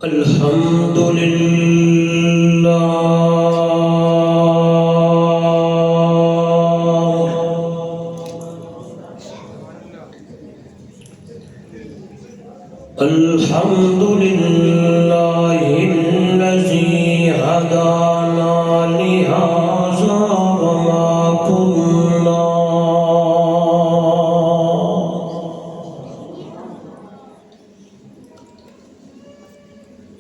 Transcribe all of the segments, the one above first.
الحمد لله الحمد لله الذي هدانا لهذا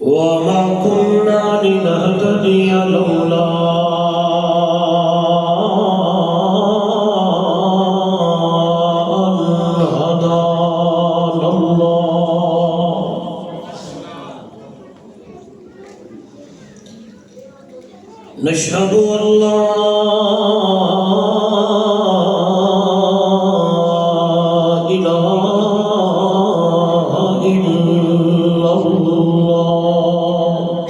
وما كنا لنهتدي لولا أن هدانا الله نشهد أن لا إله إلا الله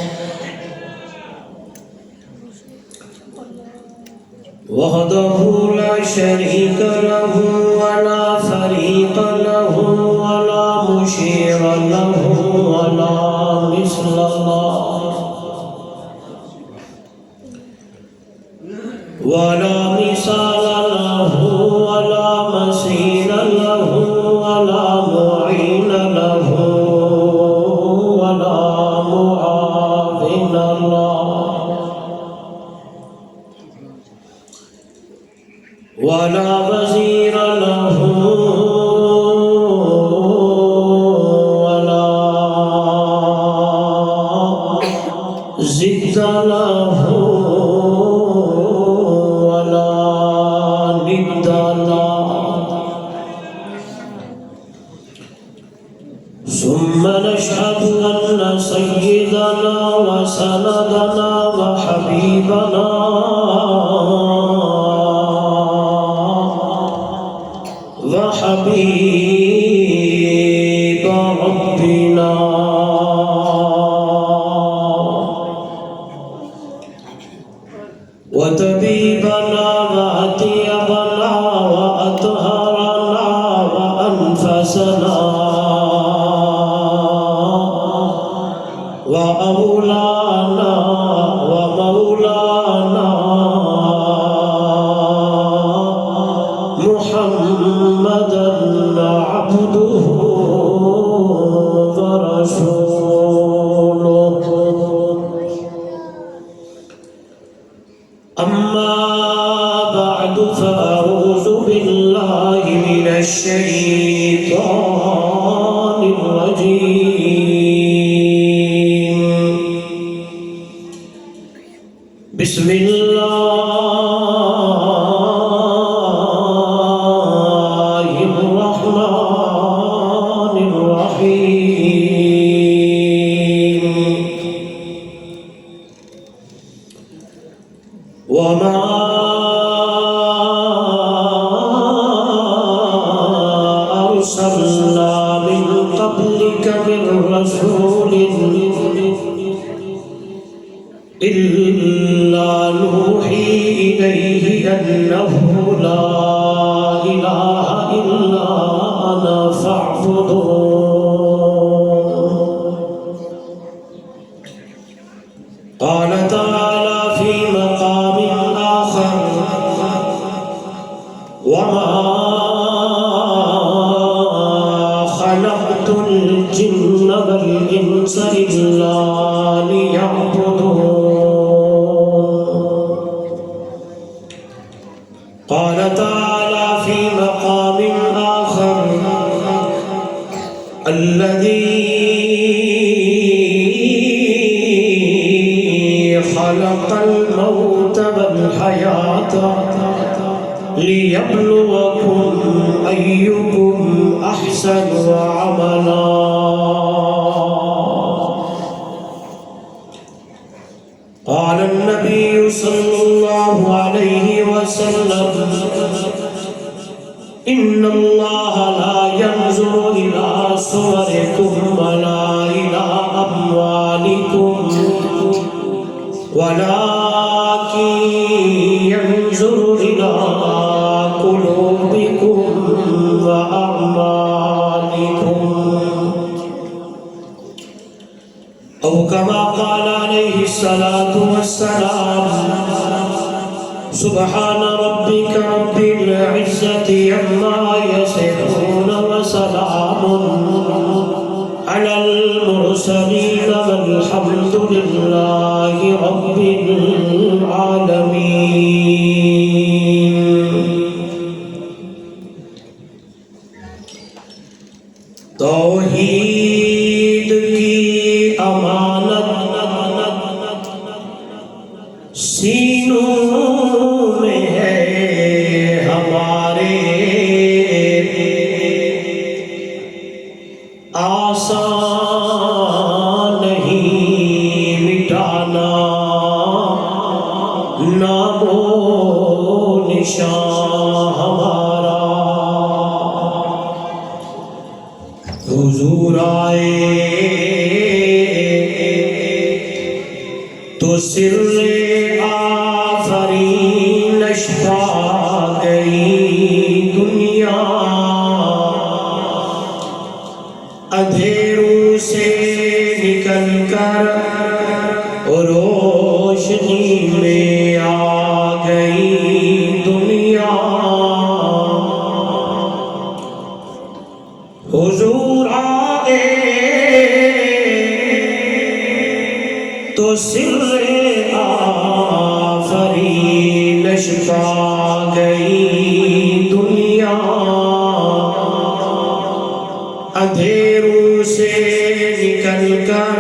وحده لا شريك له ولا فريق له ولا مشير له ولا مثل له ولا مثال له ولا مثيل له ولا معين له ولا معاون له ولا وزير له ولا ضد له ولا ند له ثم نشهد أن سيدنا وسندنا وحبيبنا وحبيب ربنا وطبيبنا وأطيبنا وأطهرنا وأنفسنا وأولانا ومولانا محمدا عبده ورسوله أما بعد فأعوذ بالله من الشيطان الرجيم بسم الله الرحمن الرحيم وما أرسلنا من قبلك من رسول إلا نوحي إليه أنه لا إله إلا أنا فاعبدون قال تعالى في مقام آخر وما خلقت الجن والإنس إلا ليعبدون قال تعالى في مقام آخر الذي خلق الموت والحياة ليبلوكم أيكم أحسن عملا قال النبي صلى الله عليه وسلم إن الله لا ينظر إلى صوركم ولا إلى أموالكم ولكن ينظر إلى قلوبكم وأعمالكم او کما قال علیہ الصلاة والسلام سبحان ربك رب العزة عما يصفون وسلام على المرسلين والحمد لله رب العالمين. توحید کی امانت سینوں میں ہے ہمارے، آسان نہیں مٹانا نام و نشان ہمارا. حضور آئے تو سر آفرینش پا گئی دنیا، اندھیروں سے نکل کر روشنی میں آ گئی دنیا. حضور آئے تو سر آفرینش پا گئی دنیا، اندھیروں سے نکل کر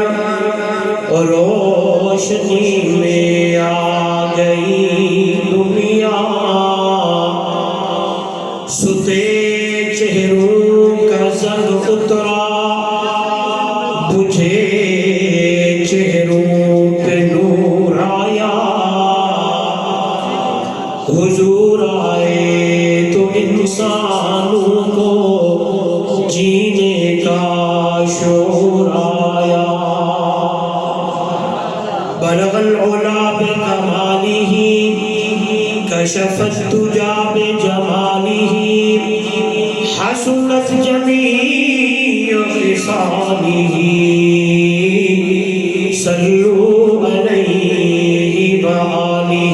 روشنی میں آ گئی دنیا. ستے چہروں کا زنگ اترا، بجھے چہروں پہ نور آیا. حضور آئے تو انسانوں کو جینے کا شعور آیا. بلغ العلا بکمالہ، کشف الدجی بجمالہ، حسنت جمیع خصالہ، صلوا علیہ وآلہ.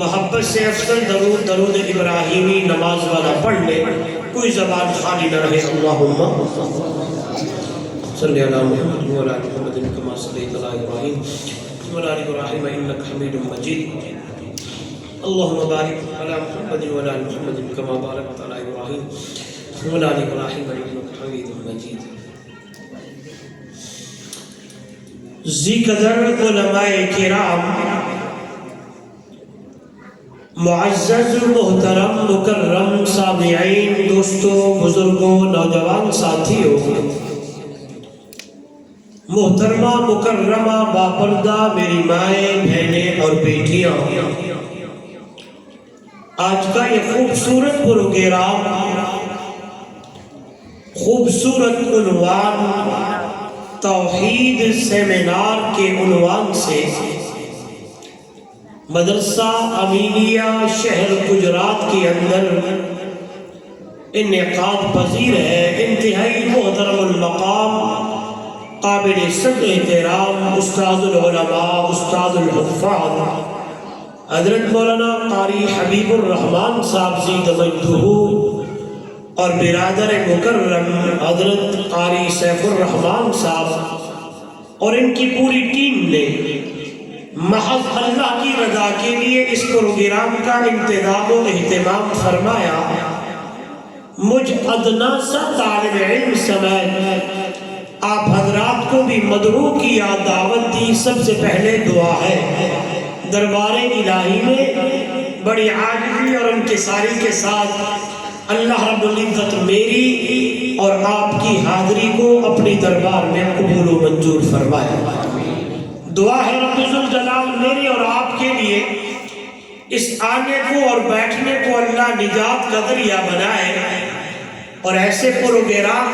محبت سے افضل درود درود ابراہیمی نماز والا پڑھ لے، کوئی زبان خالی نہ رہے. اللہم صلی علی محمد وعلی آل محمد کما صلیت علی ابراہیم وعلی آل ابراہیم انک حمید مجید. اللہم بارک علی محمد وعلی آل محمد کما بارکت علی ابراہیم وعلی آل ابراہیم انک حمید مجید. ذی قدر علماء کرام، معزز محترم مکرم سامعین، دوستوں، بزرگوں، نوجوان ساتھیوں، محترمہ مکرمہ باپردہ میری مائیں، بہنیں اور بیٹیاں، آج کا یہ خوبصورت پروگرام، خوبصورت عنوان توحید سیمینار کے عنوان سے مدرسہ امینیہ شہر گجرات کے اندر انعقاد پذیر ہے. انتہائی محترم المقام، قابل صدر احترام استاد العلماء، استاد الحفاظ حضرت مولانا قاری حبیب الرحمن صاحب زید مجدہ اور برادر مکرم حضرت قاری سیف الرحمن صاحب اور ان کی پوری ٹیم نے محض اللہ کی رضا کے لیے اس پروگرام کا انتظام و اہتمام فرمایا. مجھ ادنا سا طالب علم سمیت آپ حضرات کو بھی مدعو کیا، دعوت دی. سب سے پہلے دعا ہے دربار الہی میں بڑی عاجزی اور انکساری کے ساتھ اللہ رب العزت میری اور آپ کی حاضری کو اپنی دربار میں قبول و منظور فرمائے. دعا ہے رب ذوالجلال میری اور آپ کے لیے اس آنے کو اور بیٹھنے کو اللہ نجات کا ذریعہ بنائے، اور ایسے پروگرام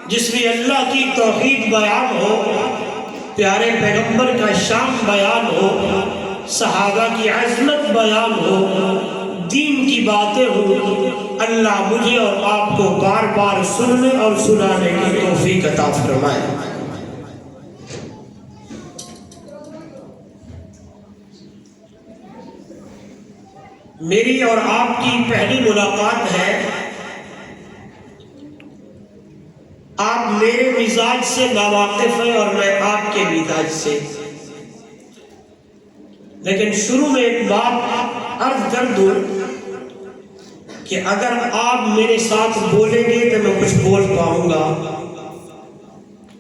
جس میں اللہ کی توحید بیان ہو، پیارے پیغمبر کا شان بیان ہو، صحابہ کی عظمت بیان ہو، دین کی باتیں ہوں، اللہ مجھے اور آپ کو بار بار سننے اور سنانے کی توفیق عطا فرمائے۔ میری اور آپ کی پہلی ملاقات ہے، آپ میرے مزاج سے ناواقف ہیں اور میں آپ کے مزاج سے، لیکن شروع میں ایک بات عرض کر دوں کہ اگر آپ میرے ساتھ بولیں گے تو میں کچھ بول پاؤں گا۔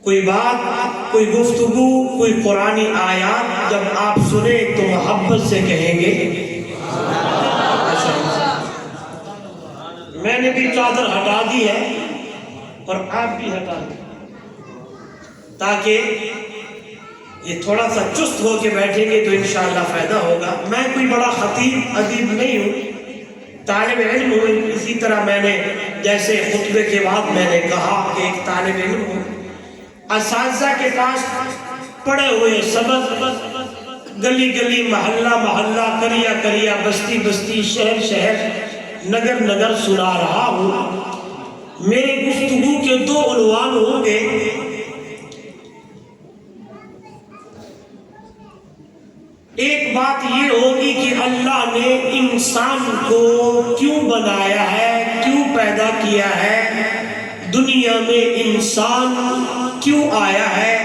کوئی بات، کوئی گفتگو، کوئی قرآنی آیات جب آپ سنیں تو محبت سے کہیں گے۔ میں نے بھی چادر ہٹا دی ہے اور آپ بھی ہٹا دیں تاکہ یہ تھوڑا سا چست ہو کے بیٹھیں گے تو انشاءاللہ فائدہ ہوگا۔ میں کوئی بڑا خطیب ادیب نہیں ہوں، طالب علم ہوں۔ اسی طرح میں نے جیسے خطبے کے بعد میں نے کہا کہ ایک طالب علم ہوں، اساتذہ کے پاس پڑھے ہوئے سبق گلی گلی، محلہ محلہ، کریا کریا، بستی بستی، شہر شہر، نگر نگر سنا رہا ہوں۔ میرے گفتگو کے دو عنوان ہوں گے۔ ایک بات یہ ہوگی کہ اللہ نے انسان کو کیوں بنایا ہے، کیوں پیدا کیا ہے، دنیا میں انسان کیوں آیا ہے۔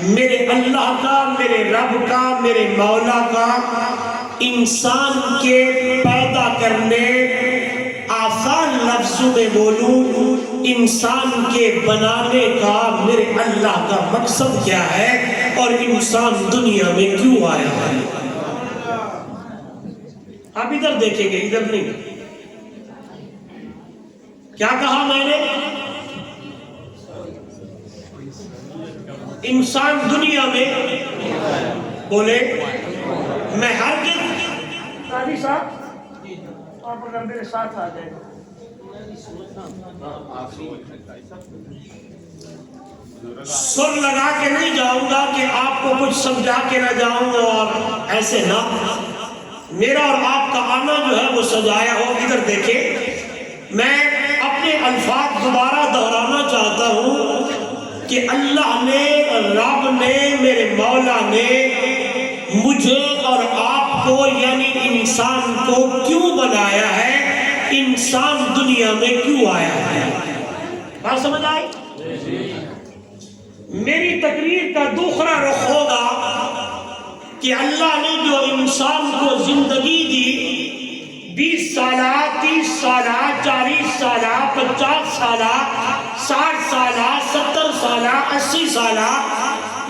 میرے اللہ کا، میرے رب کا، میرے مولا کا انسان کے پیدا کرنے، آسان لفظوں میں بولوں، انسان کے بنانے کا میرے اللہ کا مقصد کیا ہے اور انسان دنیا میں کیوں آیا ہے۔ آپ ادھر دیکھیں گے، ادھر نہیں۔ کیا کہا میں نے؟ انسان دنیا میں، بولے میں ہرگز، قاضی صاحب آپ اگر میرے ساتھ آ جائیں، سر لگا کے نہیں جاؤں گا کہ آپ کو کچھ سمجھا کے نہ جاؤں گا اور ایسے نہ، میرا اور آپ کا آنا جو ہے وہ سجایا ہو۔ ادھر دیکھیں، میں اپنے الفاظ دوبارہ دہرانا چاہتا ہوں کہ اللہ نے، رب نے، میرے مولا نے مجھے اور آپ کو یعنی انسان کو کیوں بنایا ہے، انسان دنیا میں کیوں آیا ہے۔ بات سمجھ آئی؟ میری تقریر کا دوسرا رخ ہوگا کہ اللہ نے جو انسان کو زندگی دی، 20 سالہ، 30 سالہ، 40 سالہ، 50 سالہ، 60 سالہ، 70 سالہ، 80 سالہ،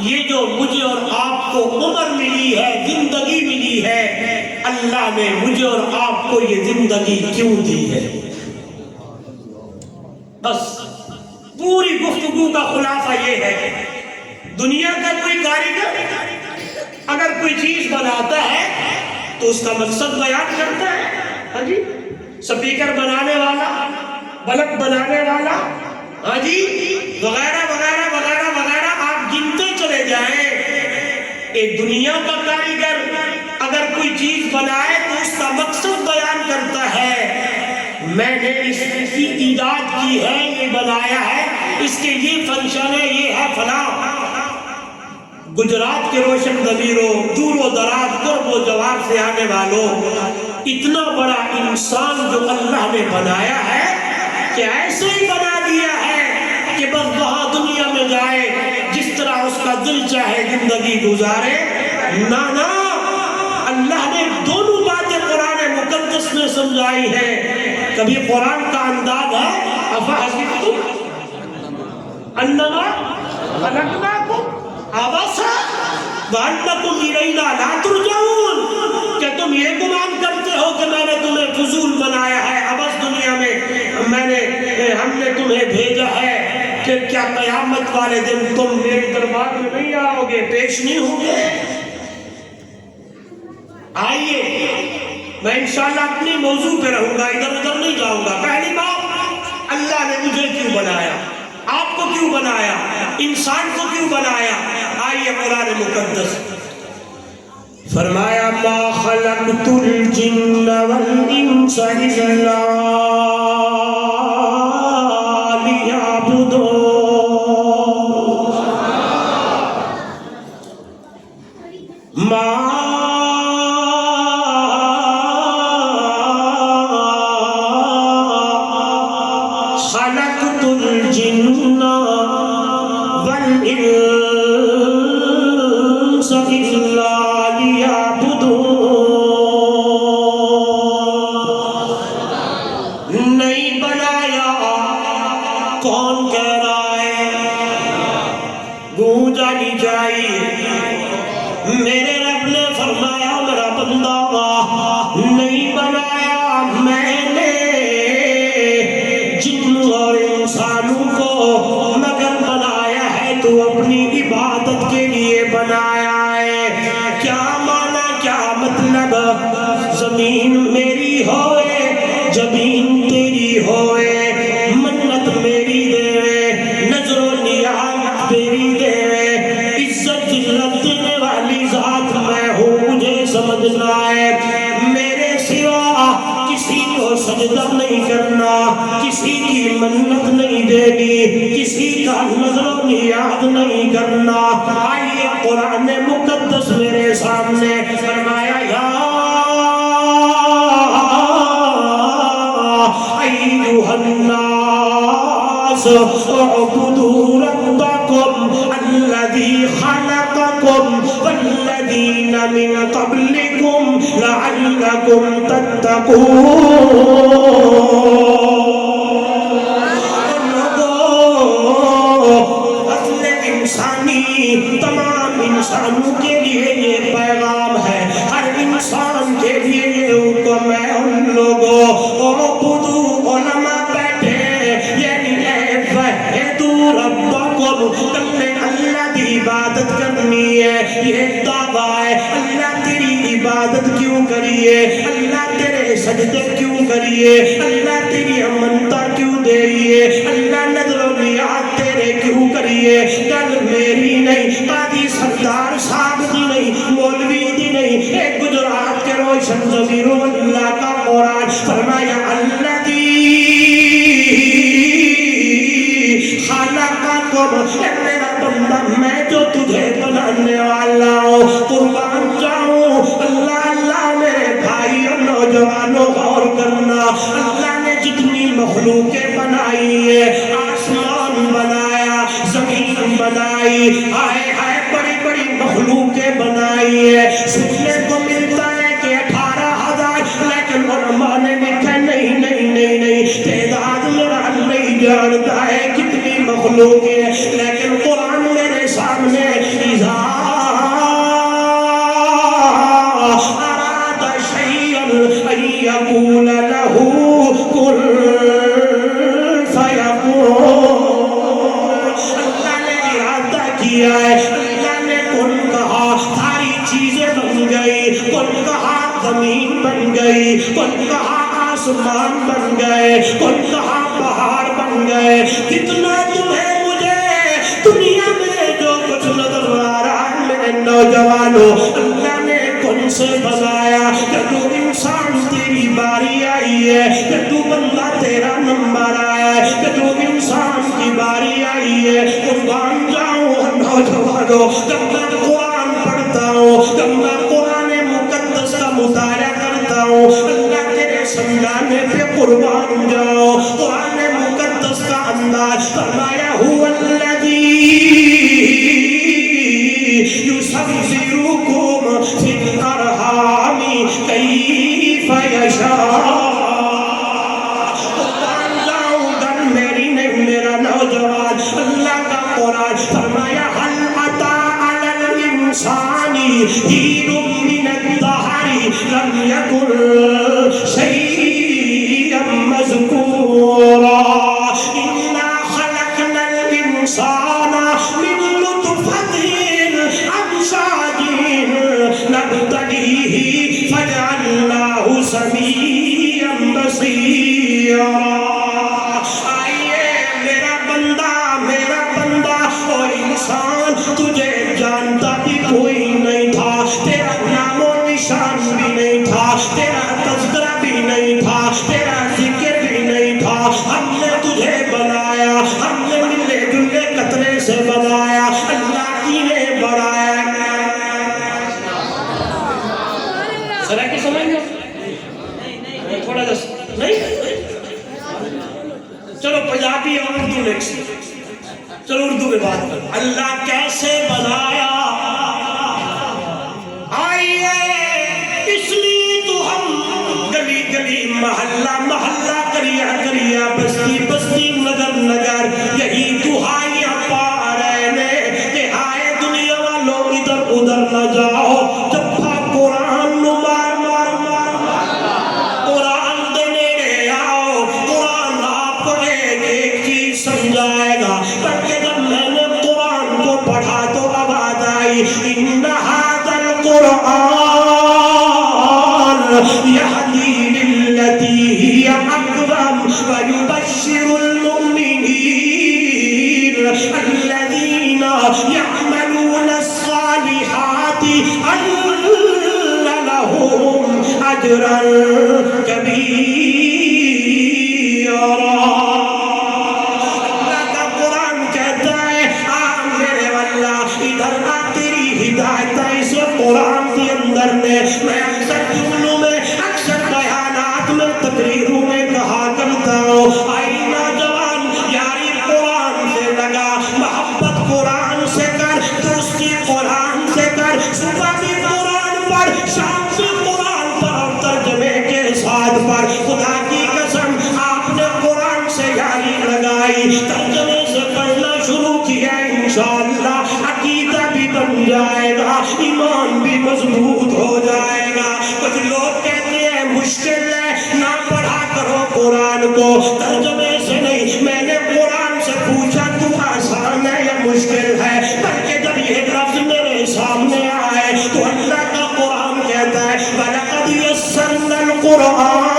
یہ جو مجھے اور آپ کو عمر ملی ہے، زندگی ملی ہے، اللہ نے مجھے اور آپ کو یہ زندگی کیوں دی ہے۔ بس پوری گفتگو کا خلاصہ یہ ہے، دنیا کا کوئی کاریگر اگر کوئی چیز بناتا ہے تو اس کا مقصد بیان کرتا ہے۔ ہاں جی، سپیکر بنانے والا، بلب بنانے والا، ہاں جی، وغیرہ وغیرہ وغیرہ وغیرہ، آپ گنتے چلے جائیں۔ ایک دنیا کا کاریگر اگر کوئی چیز بنائے تو اس کا مقصد بیان کرتا ہے، میں نے اس کی ایجاد کی ہے، یہ بنایا ہے، اس کے یہ فنکشن ہے، یہ ہے فلاں۔ گجرات کے روشن ضمیروں، دور و دراز، قرب و جوار سے آنے والوں، اتنا بڑا انسان جو اللہ نے بنایا ہے کہ ایسے ہی بنا دیا ہے کہ بس وہاں دنیا میں جائے، جس طرح اس کا دل چاہے زندگی گزارے۔ نہ نہ، اللہ نے دونوں باتیں قرآن مقدس میں سمجھائی ہیں۔ کبھی قرآن کا انداز ہے، افحسبتم انما خلقناکم عبثا وانکم الینا لا ترجعون، کہ تم یہ گمان کرتے ہو کہ میں نے تمہیں فضول بنایا ہے، عبث دنیا میں ہم نے تمہیں بھیجا ہے کہ کیا قیامت والے دن تم میرے دربار میں نہیں آؤ گے، پیش نہیں ہوں گے۔ آئیے، میں انشاءاللہ اپنی موضوع پہ رہوں گا، ادھر ادھر نہیں جاؤں گا۔ پہلی بات، اللہ نے مجھے کیوں بنایا، آپ کو کیوں بنایا، انسان کو کیوں بنایا۔ آئیے قرآن مقدس، فرمایا ما خلقت الجن والانس الا لیعبدون. ما خلقت الجن والانس الا لیعبدون. نہیں بنایا. کون کہہ رہا ہے؟ گونج آنی چاہیے. میرے رب نے فرمایا میرا بندہ نہیں بنایا میں نے جن اور انسانوں کو مگر بنایا ہے تو اپنی عبادت کے لیے بنایا ہے. کیا معنی کیا مطلب؟ زمین میری ہوئے زمین تیری ہوئے منت میری دے نظر و نیاز تیری دے عزت ذلت دینے والی ذات میں ہوں مجھے سمجھنا ہے. میرے سوا کسی کو سجدہ نہیں کرنا کسی کی منت نہیں دینی کسی کا نظر و نیاز نہیں کرنا. آئیے قرآن مقدس میرے سامنے فرمایا یا ایھا الناس اعبدوا ربکم الذی خلقکم والذین من قبلکم لعلکم تتقون. اصل انسانی تمام انسانوں کے لیے یہ پیغام ہے. ہر انسان کے لیے یہ حکم ہے. ان لوگوں اعبدوا علماء بیٹھے یعنی وحدوا ربکم تم نے اللہ کی عبادت کرنی ہے. یہ دعویٰ ہے. اللہ تیری عبادت کیوں کریے؟ اللہ تیرے سجدے کیوں کریے؟ اللہ تیری امنتا کیوں دئیے؟ اللہ نظر و نیاز تیرے کیوں کریے؟ گل میری نہیں قاضی سردار صاحب دی نہیں مولوی دی نہیں ایک گجرات کے روشن ضمیر اللہ کا قرآن فرمایا الذی خلقکم. میرا بندہ میں جو تجھے بنانے والا ہوں قربان جاؤں. اللہ اللہ میرے بھائی اور نوجوانوں غور کرنا. اللہ نے جتنی مخلوقیں بنائی ہے آسمان بنایا زمین بنائی آئے آئے بڑی بڑی مخلوقیں بنائی ہے. سننے کو ملتا ہے کہ 18,000 لیکن علماء نے لکھا نہیں نہیں نہیں نہیں تعداد میرا نہیں جانتا ہے کتنی مخلوق ہے. لیکن قرآن میرے سامنے اذا اراد شیئا ان یقول له کن فیکون. اللہ نے ارادہ کیا ہے. اللہ نے کن کہا ساری چیزیں بن گئی. کن کہا زمین بن گئی. کن کہا آسمان بن گئے. کن کہا پہاڑ بن گئے. کتنا تمہیں مجھے دنیا میں جو کچھ نظر آ رہا ہے میرے نوجوانوں اللہ نے کن سے بنایا. کہ تو انسان تیری باری آئی ہے. کہ تو بندہ تیرا نمبر آیا ہے. کہ تو انسان کی باری آئی ہے. قربان جاؤں نوجوانوں جب میں قرآن پڑھتا ہوں جب میں قرآن مقدس کا مطالعہ کرتا ہوں اللہ تیرے سمجھانے پہ قربان جاؤ. قرآن مقدس کا انداز فرمایا هو الذی یصورکم فی الارحام کیف یشاء. قربان جاؤ گر میری نہیں میرا نوجوان اللہ کا قرآن فرمایا هل اتی علی الانسان حین من الدہر لم یکن شیئا مذکورا. انا خلقنا الانسان من نطفۃ امشاج نبتلیہ فجعلناہ سمیعا بصیرا. آئیے میرا بندہ اور انسان تجھے جانتا بھی کوئی نہیں تھا. تیرا نام اردو میں بات کر. اللہ کیسے بنایا؟ آئیے اس لیے تو ہم گلی گلی محلہ محلہ کریا کریا بستی بستی نگر نگر یہی دعائیاں پا رہے نے کہ آئے دنیا والوں ادھر ادھر نہ جاؤ. جب تھا قرآن مار مار مار قرآن دینے آؤ. قرآن آپ کو ایک ایک چیز سمجھائے گا. بلکہ جب میں نے قرآن کو پڑھا تو آواز آئی ان ھذا القرآن یہدی للتی ہی اقوم ویبشر المؤمنین الذین یعملون الصالحات ان لهم اجرا کبیرا. اللہ کا قرآن کہتا ہے آ میرے اللہ ادھر آ تیری ہدایت ہے اس قرآن کے اندر نے. میں اکثر جملوں میں اکثر بیانات میں تقریروں میں کہا کرتا ہوں آئی نوجوان یاری قرآن سے لگا, محبت قرآن سے کر, دوستی قرآن سے کر, صبح بھی قرآن پر شام بھی قرآن پر اور ترجمے کے ساتھ پر. خدا کی قسم آپ نے قرآن سے یاری لگائی, ترجمے سے پڑھنا شروع کیا انشاءاللہ عقیدہ بھی بن جائے گا, ایمان بھی مضبوط ہو جائے گا. کچھ لوگ کہتے ہیں مشکل ہے نہ پڑھا کرو قرآن کو, ترجمے سے نہیں. میں نے قرآن سے پوچھا تو آسان ہے یا مشکل ہے؟ بلکہ جب یہ لفظ میرے سامنے آئے تو اللہ کا قرآن کہتا ہے وَلَقَدْ يَسَّرْنَا الْقُرْآنَ.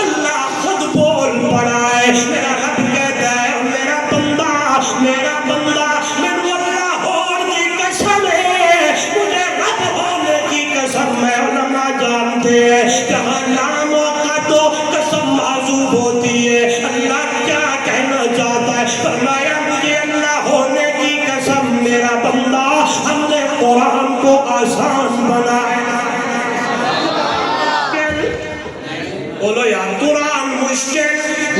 اللہ خود بول پڑا ہے. میرا رب کہتا ہے میرا بندہ میرا بندہ میں اللہ ہونے کی قسم ہے, مجھے رب ہونے کی قسم. میں علماء جانتے ہیں جہاں نام کا تو قسم معذوب ہوتی ہے. اللہ کیا کہنا چاہتا ہے؟ فرمایا مجھے اللہ ہونے کی قسم میرا بندہ ہم نے قرآن کو آسان بنایا. بولو یار قرآن مشکل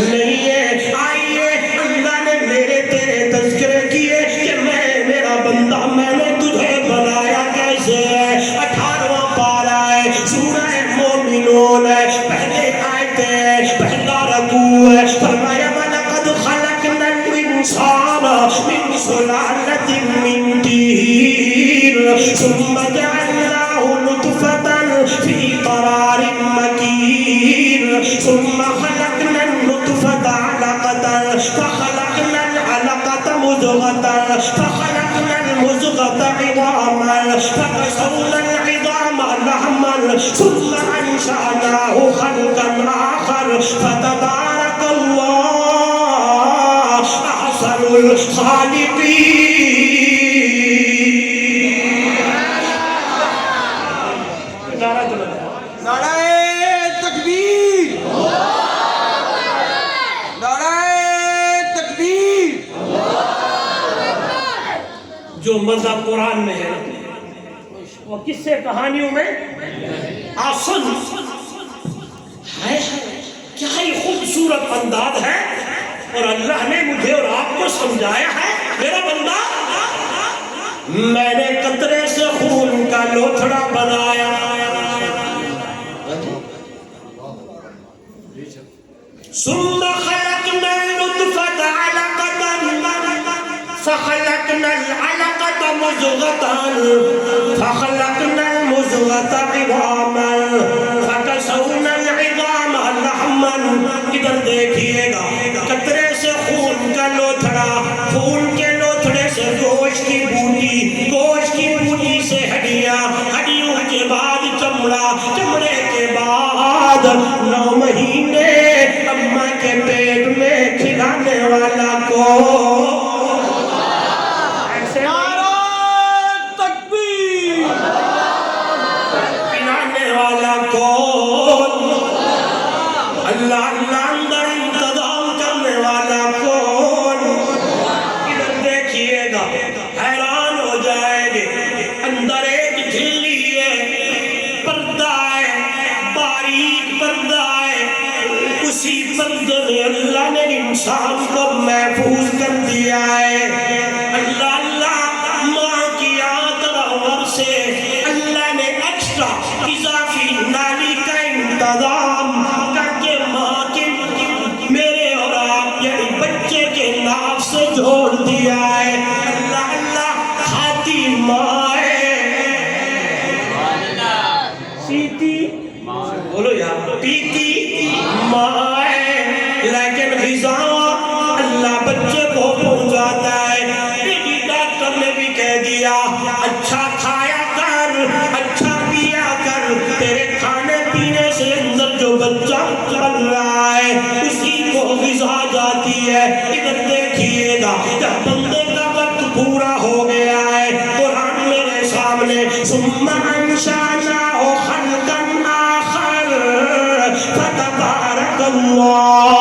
نہیں ہے. آئیے اللہ نے میرے تیرے تذکرے کیے کہ میں میرا بندہ میں نے تجھے بنایا کیسے ہے. 18واں پارہ ہے سورہ مومنون ہے, پہلے آیت ہے, پہلا رکوع ہے. فرمایا وَلَقَدْ خَلَقْنَا الْإِنسَانَ مِنْ سُلَالَةٍ مِّن طِينٍ ثُمَّ جَعَلْنَاهُ نُطْفَةً فِي قَرَارٍ مَّكِينٍ ثُمَّ خَلَقْنَا النُّطْفَةَ عَلَقَةً فَخَلَقْنَا الْعَلَقَةَ مُضْغَةً فَخَلَقْنَا الْمُضْغَةَ عِظَامًا فَكَسَوْنَا الْعِظَامَ لَحْمًا ثُمَّ أَنشَأْنَاهُ خَلْقًا آخَرَ فَتَبَارَكَ اللَّهُ أَحْسَنُ الْخَالِقِينَ. جو مزہ قرآن میں ہے وہ قصے کہانیوں میں آسن ہے. کیا یہ خوبصورت انداز ہے اور اللہ نے مجھے اور آپ کو سمجھایا ہے میرا بندہ میں نے قطرے سے خون کا لوتھڑا بنایا. ثم خلقنا النطفة علقة فخلقنا العلقة مضغة فخلقنا المضغة عظاما فكسونا العظام لحما. ادھر دیکھیے گا قطرے سے خون کا لوتھڑا, خون کے لوتھڑے سے گوشت کی بوٹی, گوشت کی بوٹی سے ہڈیاں, ہڈیوں کے بعد چمڑا, چمڑے کے بعد 9 مہینے اماں کے پیٹ میں کھلانے والا کو. اللہ اللہ اندر انتظام کرنے والا کون. ادھر دیکھیے گا حیران ہو جائے گے. اندر ایک جھلی ہے, پردہ ہے, باریک پردہ ہے. اسی پردے میں اللہ نے انسان کو محفوظ کر دیا ہے۔ اللہ اللہ ماں کی آتر سے اللہ نے ایکسٹرا اضافی نالی کا انتظام کر کے ماں کے میرے اور آپ یعنی بچے کے ناف سے جوڑ دیا ہے۔ اللہ اللہ کھاتی ماں ہے، سیتی بولو یار پیتی ماں ہے، لیکن غذا اللہ بچے کو پہنچاتا ہے۔ میری ڈاکٹر نے بھی کہہ دیا اچھا کھایا کر، اچھا پیا کر، تیرے کھانے پینے سے اندر جو بچہ چل رہا ہے اسی کو غذا جاتی ہے۔ ادھر دیکھیے گا جب بندے کا وقت پورا ہو گیا ہے قرآن میرے سامنے ثم انشأناہ خلقا آخر فتبارک اللہ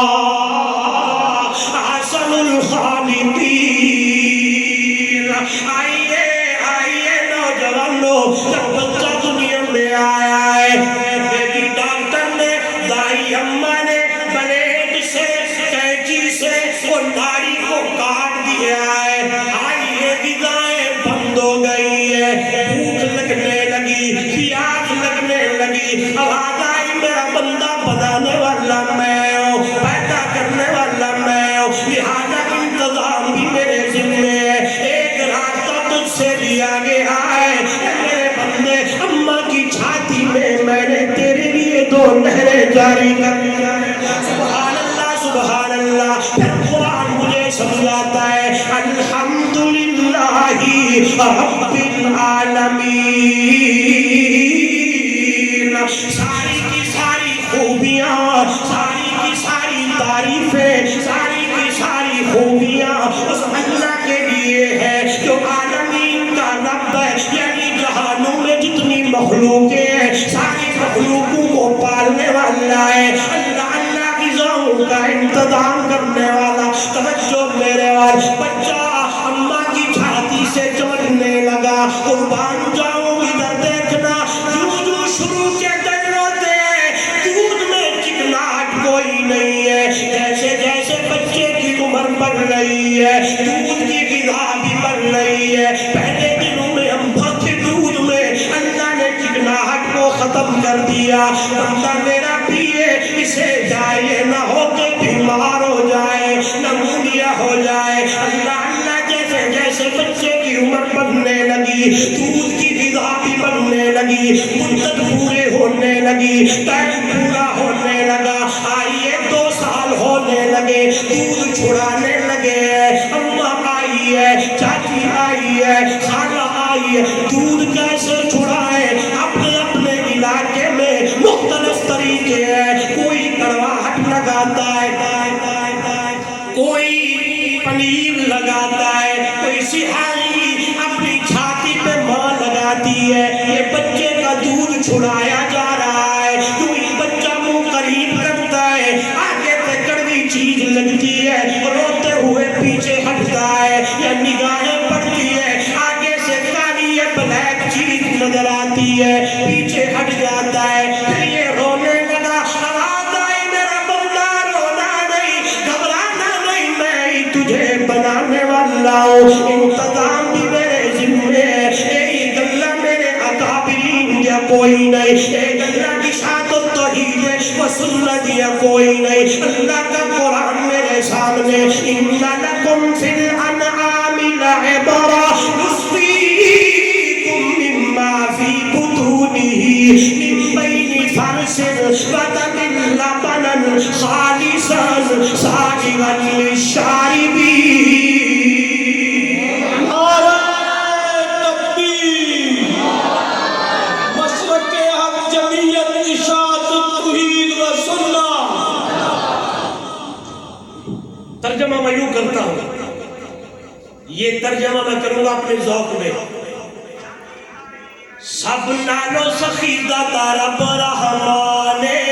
احسن الخالقین۔ آئیے آئیے نوجوانوں، جب بچہ دنیا میں آیا ہے میری ڈاکٹر نے دائی اماں نے بلیڈ سے کینچی سے وہ ناڑی کو کاٹ دیا ہے۔ آئیے غذائیں بند ہو گئی ہے، بھوک لگنے لگی، پیاس لگنے لگی، آواز آئی میرا بندہ بنانے والا میں ہوں، پیدا کرنے والا میں ہوں، لہذا انتظام بھی میرے ذمہ ہے۔ ایک راستہ تجھ سے لیا گیا ہے میرے بندے، اماں کی چھاتی میں نے تیرے لیے دو نہریں جاری کر دی ہیں۔ سبحان اللہ سبحان اللہ۔ پھر قرآن مجھے سمجھاتا ہے الحمدللہ رب العالمین، ساری کی ساری خوبیاں، ساری کی ساری تعریفیں، ساری کی ساری خوبیاں اس اللہ کے لیے ہے جو عالمین کا رب ہے، یعنی جہانوں میں جتنی مخلوقیں ہیں ساری مخلوقوں کو پالنے والا ہے۔ اللہ اللہ غذاؤں کا انتظام کرنے والا۔ توجہ میرے وال، بچہ اماں کی چھاتی سے چمٹنے لگا، قربان جاؤں ادھر دیکھنا، جو جو شروع کے دن ہوتے ہیں دودھ میں چکناہٹ کوئی نہیں ہے، جیسے جیسے بچے کی عمر بڑھ رہی ہے دودھ کی غذا بھی بڑھ رہی ہے۔ پہلے دنوں میں ہم بھکے دودھ میں اللہ نے چکناہٹ کو ختم کر دیا، بندہ میرا پیے اسے جائے نہ ہو کہ بیمار ہو جائے، نمونیا ہو جائے۔ اللہ اللہ جیسے جیسے بچے کی عمر بڑھنے لگی دودھ کی غذا بھی بڑھنے لگی، مدت پورے ہونے لگی، ٹائم پورا ہونے لگا، آئیے 2 سال ہونے لگے، دودھ چھڑانے لگے، اماں آئی ہے، چاچی آئی ہے، خالہ آئی ہے، دودھ کیسے چھڑائے؟ اپنے اپنے علاقے میں مختلف طریقے ہیں، کوئی کڑواہٹ لگاتا ہے، کوئی پنیر لگاتا ہے، کوئی سہائی اپنی چھاتی پہ ماں لگاتی ہے، یہ بچے کا دودھ چھڑایا جا رہا ہے۔ جو ہی بچہ منہ قریب کرتا ہے آگے سے کڑوی چیز لگتی ہے، روتے ہوئے پیچھے ہٹتا ہے یا نگاہیں پڑتی ہے، آگے سے کالی یا بلیک چیز نظر آتی ہے پیچھے ہٹ جاتا ہے، پھر یہ رونے لگا، آواز آئی میرا بندہ رونا نہیں، گھبرانا نہیں، میں ہی تجھے بنانے والا ہوں، انتظام بھی میرے ذمہ ہے۔ ایک اللہ میرے اکابرین یا کوئی نہیں، ایک اللہ کی شاعت و توحید و سنت یا کوئی نہیں۔ اللہ کا قرآن میرے سامنے ان لکم فی الانعام لعبرہ نسقیکم مما فی بطونہ من بین فرث ودم لبنا خالصا سائغا للشاربین۔ ترجمہ میں یوں کرتا ہوں، یہ ترجمہ میں کروں گا اپنے ذوق میں۔ سب نالو سخیدہ تارا برحمانے،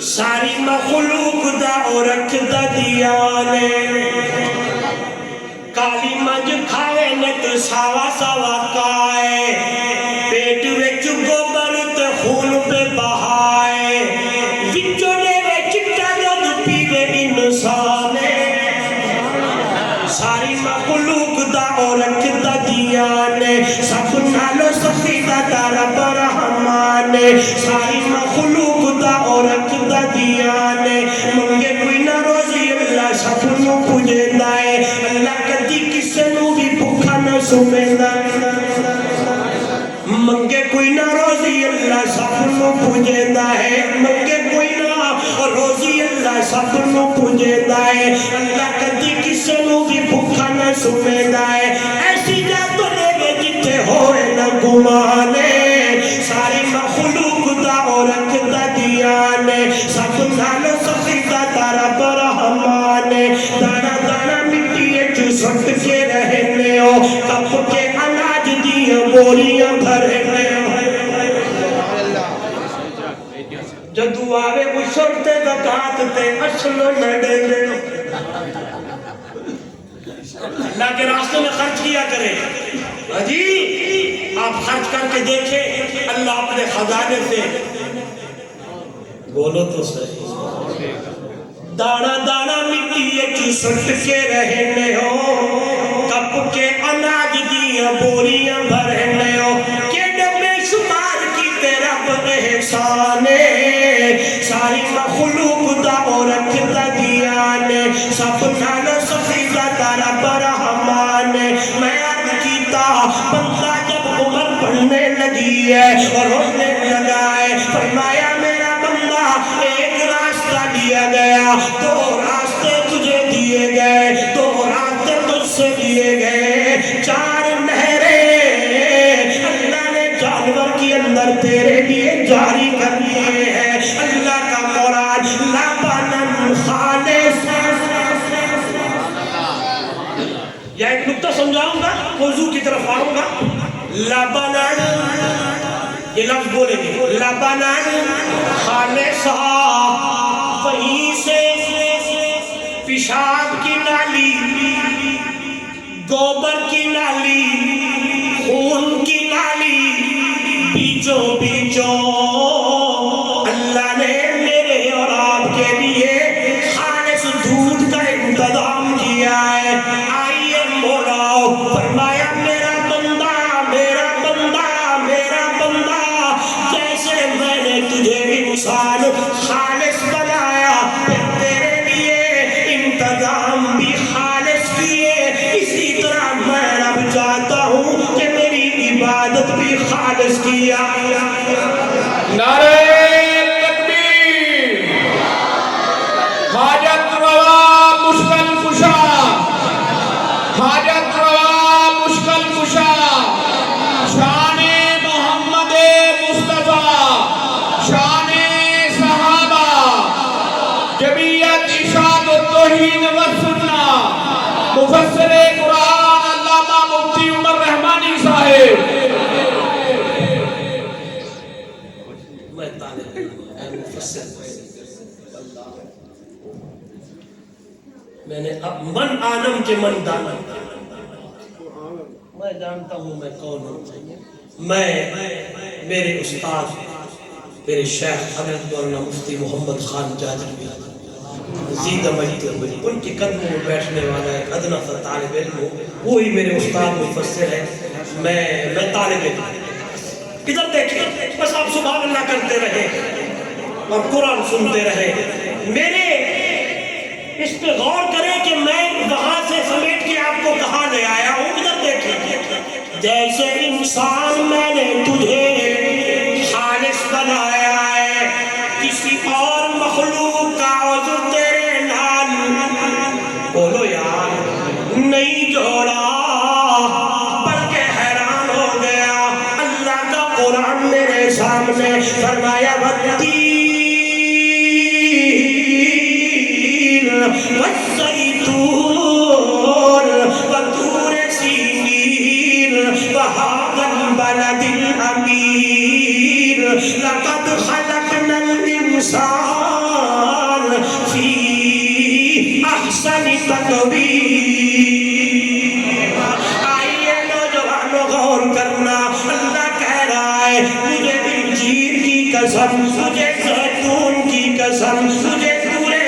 ساری مخلوق دا اور رکھ دا دیانے، کالی منج کھائے نت ساوا ساوا کائے، پیٹ وچ گوبر تے خون پہ بہائے، وچوں نے وچ ٹر ساری مخلوق دا عورت دا دیانے سب نالو سخیدہ دا رب رحمان ساری مخلوق دا عورت دا دیانے منگے کوئی نہ روزی اللہ سب نو پوجے دائے اللہ کدی کسے نو بھی بھوکا نہ سمے دائے منگے کوئی نہ روزی اللہ سب نو پوجے دائے منگے کوئی نہ روزی اللہ سب نو پوجے دائے اللہ کدی کسے نو بھی بھوکا نہ سمے دائے ایسی جاتو لے گے جتے ہوئے نہ گمانے ساری مخلوق دا عورت دا دیانے سب نالو سخیدہ دا رب رحمان دانا دانا مٹیے جو سٹ کے رہنے ہو کپ کے اناج دیا بولیاں بھرنے ہو جدو آوے وہ شرطے زکاة تے اصل نڈے لے اللہ کے راستے میں خرچ کیا کریں جی آپ خرچ کر کے دیکھیں اللہ اپنے خزانے سے بولو تو صحیح دانا دانا مٹی ایک سٹ کے رہنے ہو کپ کے اناج دیا بوریاں بھرنے ہو کہ ڈبے شمار کی تیرا احسانے ساری مخلوق دا عورت دا دیانے سب نالو سخیدہ تارا برحمان میں عرض کیتا بندہ جب عمر پڑھنے لگی ہے اور رونے لگا ہے فرمایا میرا بندہ ایک راستہ دیا گیا دو راستے تجھے دیے گئے دو راستے تجھ سے دیے گئے چار نہریں اللہ نے جانور کی اندر تیرے لیے جاری کر دیے ہیں اللہ کا قرآن لبنن خالص یا ایک نکتہ سمجھاؤں گا موضوع کی طرف آؤں گا لبنن یہ لفظ بولیں گے لبنن خالصا وہیں سے پیشاب کی نالی گوبر کی نالی خون کی نالی بیچوں بیچوں اللہ نے میرے اور آپ کے لیے خالص دودھ کا انتظام کیا ہے آئیے مولاؤ فرمایا میرا بندہ میرا بندہ میرا بندہ جیسے میں نے تجھے انسان خالص بنایا تیرے لیے انتظام بھی خالص کیے اسی طرح میں رب چاہتا ہوں کہ میری عبادت بھی خالص کیا نعرہ تکبیر حاجت روا مشکل کشا حاجت روا مشکل کشا شان محمد مصطفیٰ شان صحابہ جمعیت اشاعت التوحید والسنہ مفسر قرآن علامہ مفتی عمر رحمانی صاحب میں نے اب من آدم کے من دانا میں جانتا ہوں میں کون ہوں میں میرے استاد میرے شیخ حضرت مولانا مفتی محمد خان جاجروی زیدہ مجید ان کے قدموں میں بیٹھنے والا ایک ادنا سا طالب علم ہوں وہی میرے استاد مفسر ہے میں طالب علم ادھر دیکھیں بس آپ سبحان اللہ کرتے رہے اور قرآن سنتے رہے میرے اس پہ غور کریں کہ میں وہاں سے سمیٹ کے آپ کو کہاں لے آیا ہوں ادھر دیکھیں جیسے انسان میں نے تجھے خالص بنایا ہے کسی اور مخلوق کا عذر تیرے نال بولو یار نہیں جوڑا بلکہ حیران ہو گیا اللہ کا قرآن میرے سامنے فرمایا والزيتون وطور سينين وهذا البلد الأمين لقد خلقنا الإنسان في أحسن تقويم آئیے نوجوانوں غور کرنا اللہ کہہ رہا ہے مجھے انجیر کی قسم مجھے زیتون کی قسم مجھے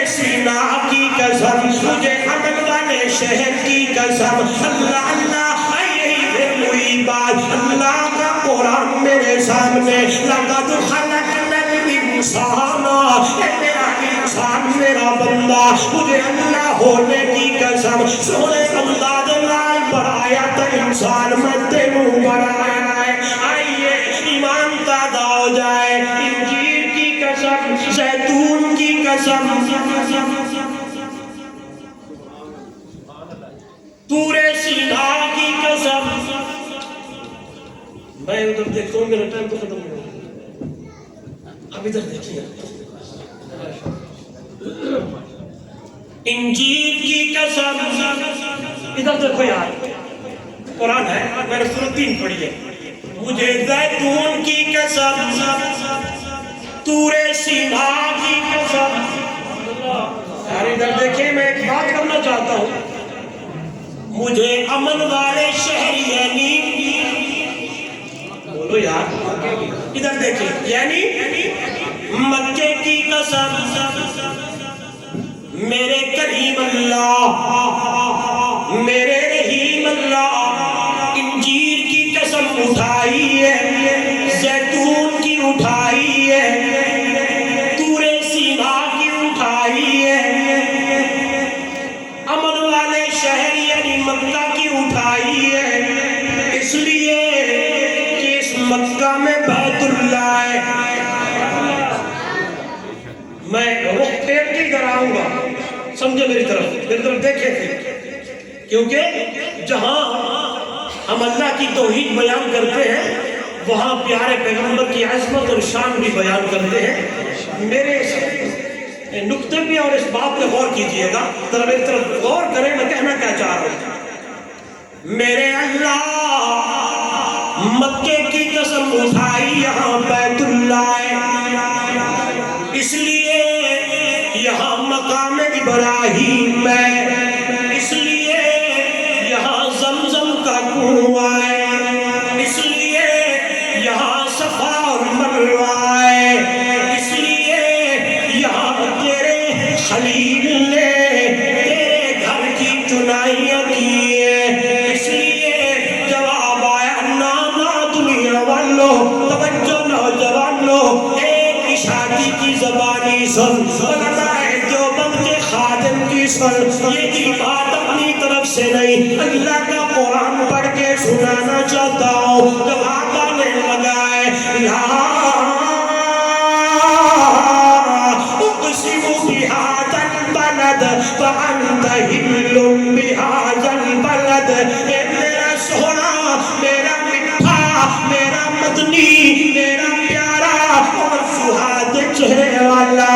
سینا کی قسم مجھے عمل والے شہر کی قسم اللہ اللہ یہی پھر وہی بات اللہ کا قرآن میرے سامنے لقد خلقنا الانسان اے میرا انسان میرا بندہ مجھے اللہ ہونے کی قسم سونے انداز لال بڑھایا تو انسان میں تینوں بڑھایا ہے آئیے ایمان تازہ ہو جائے انجیر کی قسم زیتون کی قسم طور سینا کی قسم میں ادھر دیکھتا ہوں میرا ٹائم تو ختم ہو گیا اب ادھر دیکھیے انجیر کی قسم ادھر دیکھو یار قرآن ہے میں نے سورۃ 3 پڑھی ہے مجھے زیتون کی قسم طور سینا کی قسم یار ادھر دیکھیں میں ایک بات کرنا چاہتا ہوں مجھے امن والے شہر یعنی بولو یار ادھر دیکھیں یعنی مکے کی قسم میرے کریم اللہ میرے رحیم اللہ انجیر کی قسم اٹھائی ہے زیتون کی اٹھائی ہے طور سینا کی اٹھائی ہے امن والے شہر یعنی مکہ کی اٹھائی ہے اس لیے کہ اس مکہ میں بیت اللہ ہے میں رخ پھیر کے ادھر آؤں گا سمجھے میری طرف دیکھے تھے کیونکہ جہاں ہم اللہ کی توحید بیان کرتے ہیں وہاں پیارے پیغمبر کی عظمت اور شان بھی بیان کرتے ہیں میرے نقطے پہ اور اس بات پہ غور کیجئے گا ذرا میری طرف غور کریں میں کہنا کیا چاہ رہا ہوں میرے اللہ مکے کی قسم اٹھائی یہاں بیت اللہ ہے اس لیے یہاں مقام ابراہیم ہے اس لیے یہاں زمزم کا کنواں ہے اس لیے یہاں صفا اور مروہ ہے اس لیے یہاں تیرے خلیل نے تیرے گھر کی چنائیاں کی ہیں اس لیے جواب آیا نانا دنیا والوں توجہ نوجوانوں ایک شادی کی زبانی سن یہ بات اپنی طرف سے نہیں اللہ کا قرآن پڑھ کے سنانا چاہتا ہوں جب آقا نے لگائے لا اقسم بهذا البلد فانت حل بهذا البلد اے میرا سونا میرا میٹھا میرا مدنی میرا پیارا اور سہاد چہرے والا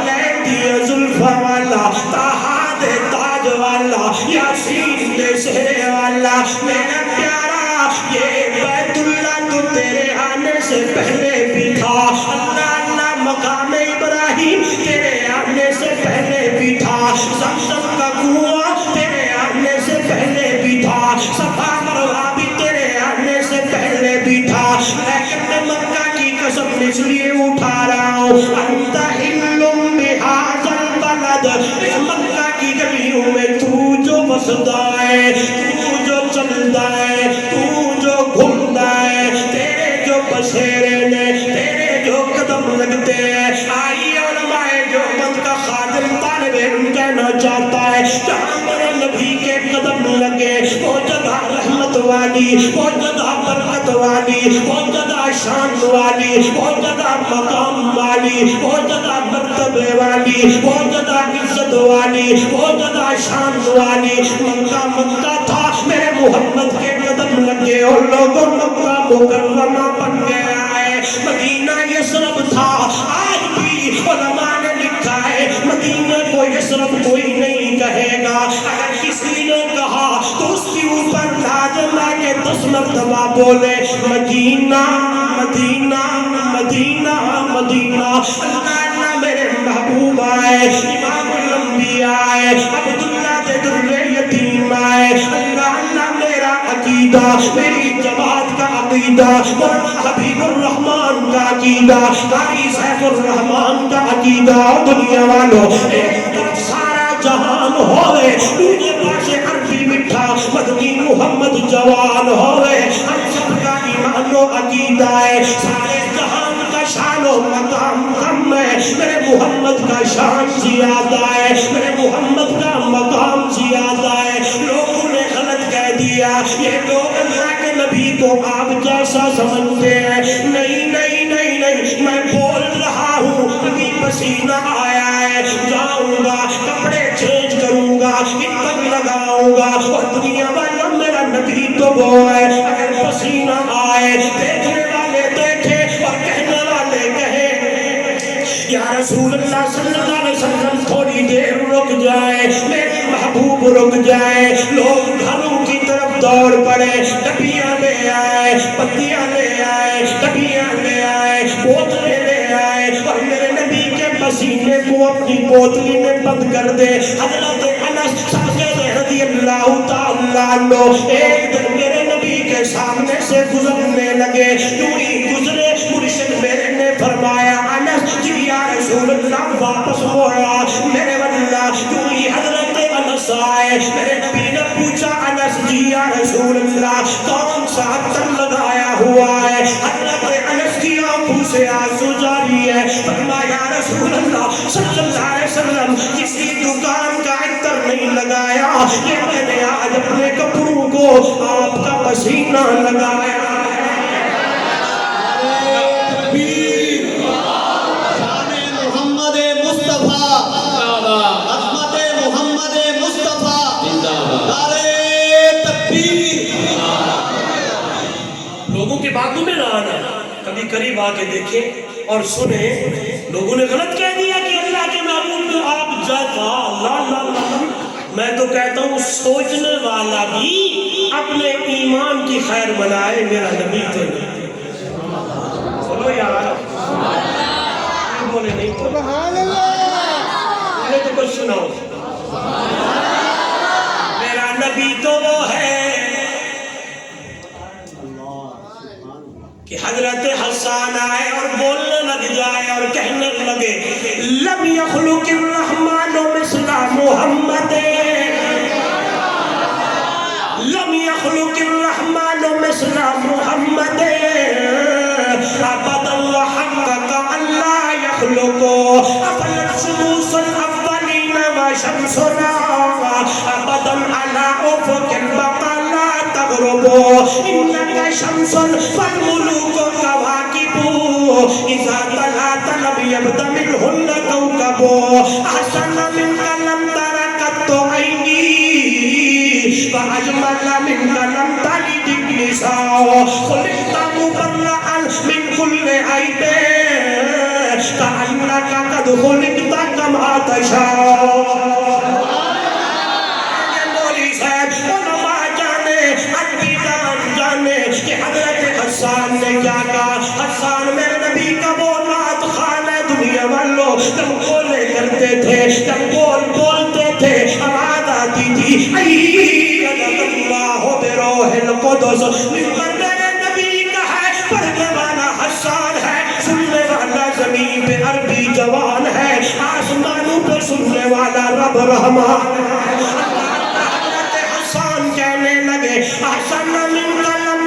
لیتی زلفہ والا تاج والا یاسین دے سہرے والا میرا پیارا یہ بیت اللہ تو تیرے آنے سے پہلے بھی تھا اللہ اللہ مقام ابراہیم تیرے آنے سے پہلے بھی تھا زمزم کا کنواں تیرے آنے سے پہلے بھی تھا صفا مروہ بھی تیرے آنے سے پہلے بھی تھا لیکن میں مکہ کی قسم اس لیے اٹھا رہا ہوں انت حل بهذا البلد اس مکہ کی گلیوں میں تو جو بسدا ہے تو جو چلتا ہے تو جو گھومتا ہے تیرے جو بشیرے نے تیرے جو قدم لگتے ہیں آئیے علماء جو بند کا خادم طالب علم کہنا چاہتا ہے جہاں میرے نبی کے قدم لگے وہ جگہ رحمت والی وہ جگہ برکت والی وہ جگہ شان والی وہ جگہ مقام والی وہ جگہ مرتبے والی وہ جگہ عزت والی وہ جگہ شان والی مکہ تھا میرے محمد کے قدم لگے اور لوگوں مکہ مکرمہ بن گیا ہے مدینہ یثرب تھا آج بھی علماء نے لکھا ہے مدینہ کو یثرب کوئی نہیں کہے گا اگر کسی نے کہا تو اس کے اوپر لازم ہے کہ 10 مرتبہ بولے مدینہ مدینہ مدینہ مدینہ اللہ اللہ میرے محبوب آئے امام الانبیاء آئے عبداللہ دے در یتیم آئے اللہ اللہ میرا عقیدہ میری جماعت کا عقیدہ مولانا حبیب الرحمن کا عقیدہ قاری سیف الرحمن کا عقیدہ دنیا والوں ایک طرف سارا جہان ہوئے دوسرے پاس جوان ہوئے ہم سب کا ایمان و عقیدہ ہے سارے جہان کا شان و مقام کم ہے میرے محمد کا شان زیادہ ہے میرے محمد کا مقام زیادہ ہے لوگوں نے غلط کہہ دیا یہ لوگ اللہ کے نبی کو آپ جیسا سمجھتے ہیں نہیں نہیں نہیں نہیں میں بول رہا ہوں ابھی پسینہ آیا ہے جاؤں گا کپڑے چینج کروں گا عطر لگاؤں گا اور دنیا والا میرا نبی تو وہ ہے اگر پسینہ آئے دیکھنے والے دیکھے اور کہنے والے کہیں یا رسول اللہ صلی اللہ علیہ وسلم تھوڑی دیر رک جائے میرے محبوب رک جائے لوگ گھروں کی طرف دوڑ پڑے ڈبیاں لے آئے پتیاں لے آئے ڈبیاں لے آئے بوتلیں لے آئے اور میرے نبی کے پسینے کو اپنی بوتلی میں بند کر دے حضرت انس ساکت رضی اللہ تعالیٰ عنہ ایک دن میرے نبی کے سامنے سے گزرنے لگے یوں ہی گزرے مرشد میرے نے فرمایا انس جی یا رسول اللہ واپس موڑا میرے واللہ یوں ہی حضرت انس آئے میرے نبی نے پوچھا انس جی یا رسول اللہ کون سا عطر لگایا ہوا ہے حضرت انس کی آنکھوں سے آنسو جاری ہے فرمایا رسول اللہ صلی اللہ علیہ وسلم کسی دکان کا عطر نہیں لگایا یہ میں نے آج اپنے کپڑوں کو آپ کا پسینہ لگایا لوگوں کی باتوں میں نہ آنا کبھی قریب آ کے دیکھیں اور سنیں لوگوں نے غلط کہہ دیا کہ اللہ کے محبوب میں آپ جیسا لا میں تو کہتا ہوں سوچنے والا بھی اپنے ایمان کی خیر بنائے میرا نبی تو نہیں بولو یار بولے نہیں بولے تو کچھ سناؤ میرا نبی تو وہ ہے کہ حضرت حسان آئے اور بولنے لگ جائے اور کہنے لگے لم یخلق الرحمن مثل محمد لم یخلق الرحمن مثل محمد ابدا وحقق اللہ یخلق افلت شموس الاولین وشمسنا ابدا علی افق البقا لا تغرب انک شمس فالملوک کواکب اذا طلعت لم يبد منهن كوكب احسن منك لم تر قط عینی واجمل منك لم تلد النساء خلقت مبرئا من كل عیب كأنك قد خلقت كما تشاء کہ حضرت حسان نے کیا کہا حسان میرے نبی کا وہ نعت خوان ہے دنیا والوں جب بولے کرتے تھے جب بولتے تھے آواز آتی تھی ایدت اللہ بروح القدس ممبر میرے نبی کا ہے پڑھنے والا حسان ہے سننے والا زمین پہ عربی جوان ہے آسمانوں پہ سننے والا رب رحمان حضرت حسان کہنے لگے احسن من قلم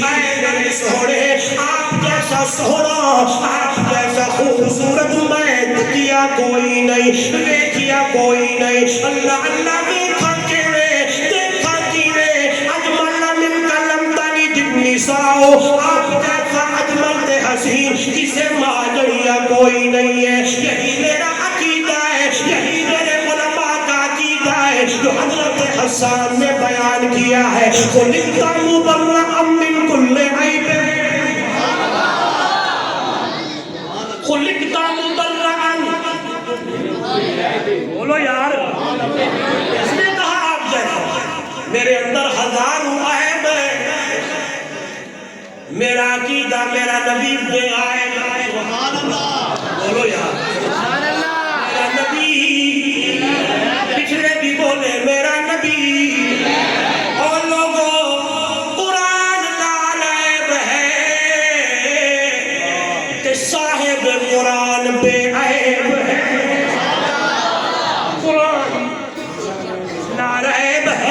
اے میرے سوڑے آپ جیسا سوڑا آپ جیسا خوبصورت میں دکیا کوئی نہیں دیکھیا کوئی نہیں اللہ اللہ دیکھا کی رے اجمل من کلم تلد النساء آپ جیسا اجمل تے حسین کسے ماجڑیا کوئی نہیں ہے یہی میرا عقیدہ ہے یہی میرے علماء کا عقیدہ ہے جو حضرت حسان نے بیان کیا ہے خلقت مبرئا من کل عیب خلقت مبرئا بولو یار اس نے کہا آپ جیسا میرے اندر ہزاروں عیب ہے میرا عقیدہ میرا نبی بے عیب بولو یار میرا نبی پچھلے بھی بولے میرا نبی اور لوگوں قرآن لال عیب ہے کہ صاحب قرآن بے عیب ہے قرآن لال عیب ہے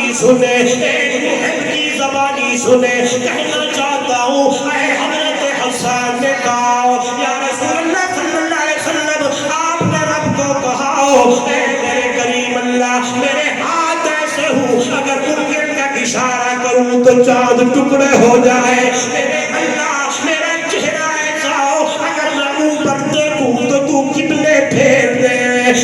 زبانی سنے، ایک محب کی زبانی سنے. کہنا چاہتا ہوں اے حضرت حسان نے کہا یا رسول اللہ صلی اللہ علیہ وسلم آپ نے رب کو کہا اے میرے کریم اللہ میرے ہاتھ ایسے ہوں اگر انگل کا اشارہ کروں تو چاند ٹکڑے ہو جائے. میرے اللہ میرا چہرہ ایسا ہو اگر میں اوپر دیکھوں تو تو قبلے پھیر دے.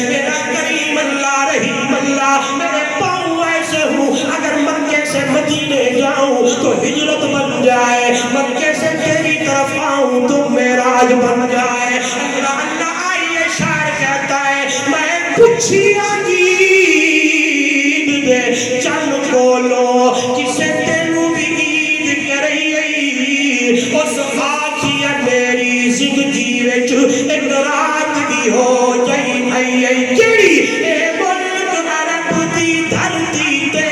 میرا کریم اللہ رحیم اللہ میرے پاؤں ایسے ہوں اگر مکے سے مدینے جاؤں تو ہجرت بن جائے، مکے سے تیری طرف آؤں تو معراج بن جائے. اللہ اللہ آئیے شاعر کہتا ہے میں پچھیاں عید دے چل بولو کسے تینوں بھی عید کرئی اس آکھیا میری زندگی وچ ایک رات بھی ہو جائی آئی کیڑی اے ملک عرب دی دھرتی تے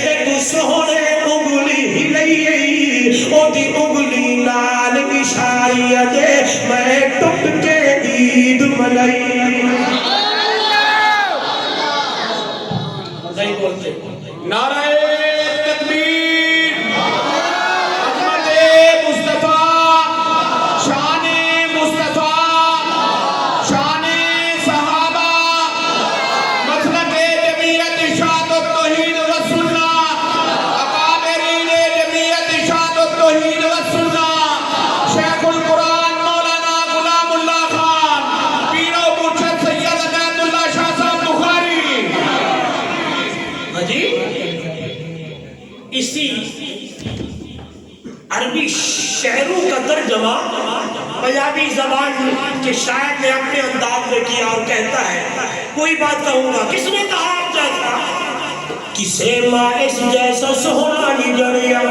ایک سونے انگلی ہلئی او دی انگلی نال اشاریہ دے میں ٹپ کے عید منائی. نہیں بولتے نعرہ تکبیر، عظمت مصطفیٰ، شان مصطفیٰ، شان صحابہ، مسلک جمعیت اشاعت التوحید والسنہ، اکابرین جمعیت اشاعت التوحید والسنہ، شیخ القرآن مولانا غلام اللہ خان، پیر و مرشد سید عنایت اللہ شاہ صاحب بخاری. جی اسی عربی شعروں کا ترجمہ پنجابی زبان کے شاعر نے اپنے انداز میں کیا اور کہتا ہے کوئی بات کہوں گا کس نے کہا آپ جیسا کسے مائس جیسا سونا نہیں جڑیا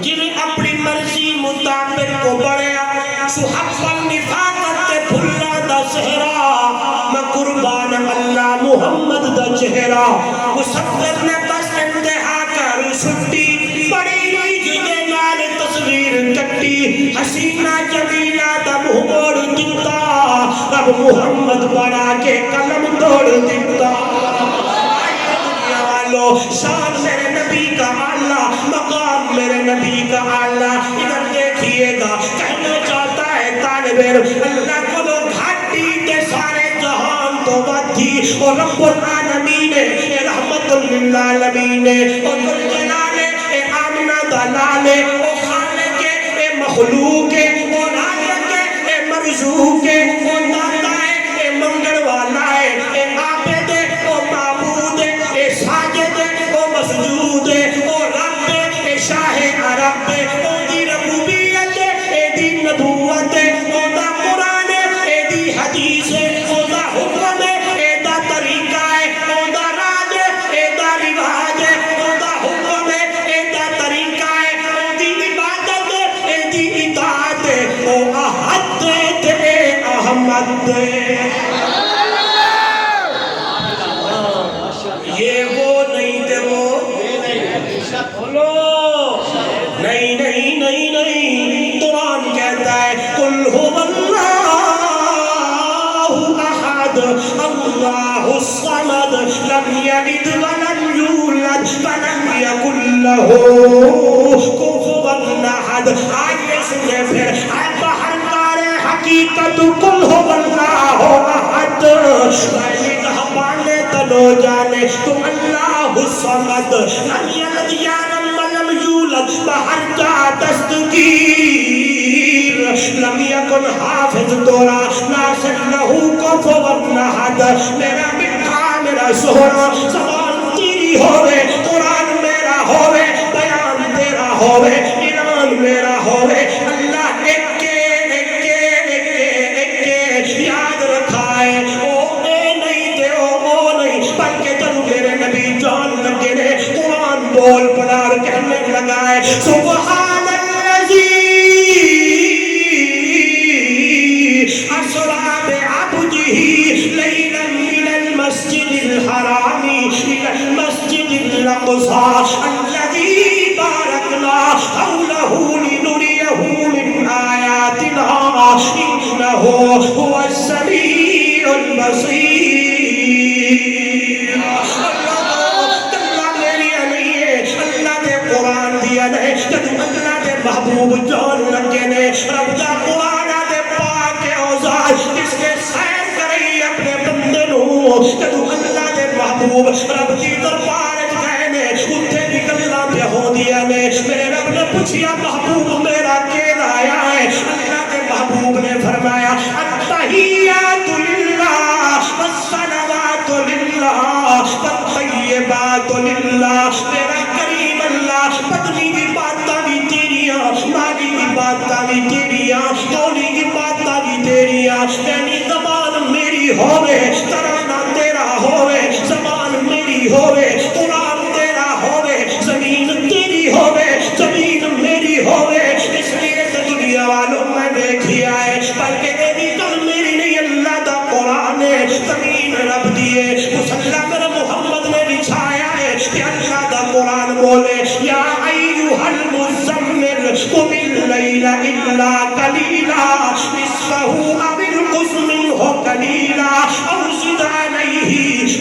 جنہیں اپنی مرضی مطابق کو بڑھیا سحب النفاقت تے بھلا دا سہرا میں قربان اللہ محمد دا چہرہ مصدق نے بس انتہا کر سٹی بڑی جدے نال تصویر کٹی حسینہ جمیلہ دا منہ موڑ دیتا رب محمد بڑا کے قلم توڑ دیتا. شان میرے نبی کا اعلیٰ مقام میرے نبی کا اعلیٰ ادھر دیکھئے گا کہنا چاہتا ہے طالب اللہ کو لو گھاٹی کے سارے جہان تو بدھی اور رب العالمین رحمت للعالمین اور ذل جلال آمنہ دلال اور خالق مخلوق اور رازق مرزوق اور داتا منگل والا عابد اور معبود ساجد اور مسجود اور رب شاہ عرب اور دی ربوبیت دی نبوت اور دا قرآن دی حدیث اور دا حکم دا طریقہ اور دا راج دا رواج اور دا حکم دا طریقہ اور دی عبادت دی اطاعت اور احد تے احمد یہ وہ نہیں تھے وہ بولو نہیں نہیں نہیں نہیں قرآن کہتا ہے قل هو اللہ احد اللہ الصمد لم یلد ولم یولد ولم یکن له کفوا احد. آئیے سنے پھر اے باہر کار حقیقت قل هو اللہ احد پانے تنو جانے تم اللہ الصمد لم یلد یارم ولم یولد بہر کا دستگیر لم یکن حافظ دورا ناصر لہو کفوا احد. میرا مٹھا میرا سہرا زبان تیری ہوئے قرآن میرا ہوئے بیان تیرا ہوئے ایمان میرا ہوئے اللہ ایک یاد رکھا ہے بول پڑا اور کہنے لگا ہے سبحان الذی اسرا بعبده لیلا من المسجد الحرام الى المسجد الاقصى الذي باركنا حوله لنريه من آياتنا انه هو السميع البصير. محبوب جان لگے نے رب دا قرآن دے پاک اوزار اس کے سیر کرئی اپنے بندے نو جدو اللہ دے محبوب رب دی دربار گئے نے اتھے بھی گلاں پہ ہو دیا نے میرے رب نے پوچھیا محبوب میرا کیڑا آیا ہے اللہ کے محبوب نے فرمایا التحیات للہ والصلوات للہ والطیبات للہ میرا کریم اللہ پتنی کی باتاں بھی تیریاں مالی کی باتاں بھی تیریاں دولی کی باتاں بھی تیریاں یعنی زبان میری ہوئے ترانہ تیرا ہوئے زبان میری ہوئے قرآن تیرا ہوئے زمین تیری ہوئے زمین میری ہوئے اس لیے تو دنیا والوں میں دیکھیا ہے بلکہ میری کل میری نہیں اللہ دا قرآن ہے زمین رب دیے مسلح میرا محمد نے بچھایا ہے کہ اللہ دا قرآن بولے یا ایوہ المزمل قم اللیل الا قلیلا نصفہ او انقص منہ قلیلا او زد علیہ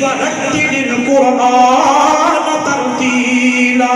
ورتل القرآن ترتیلا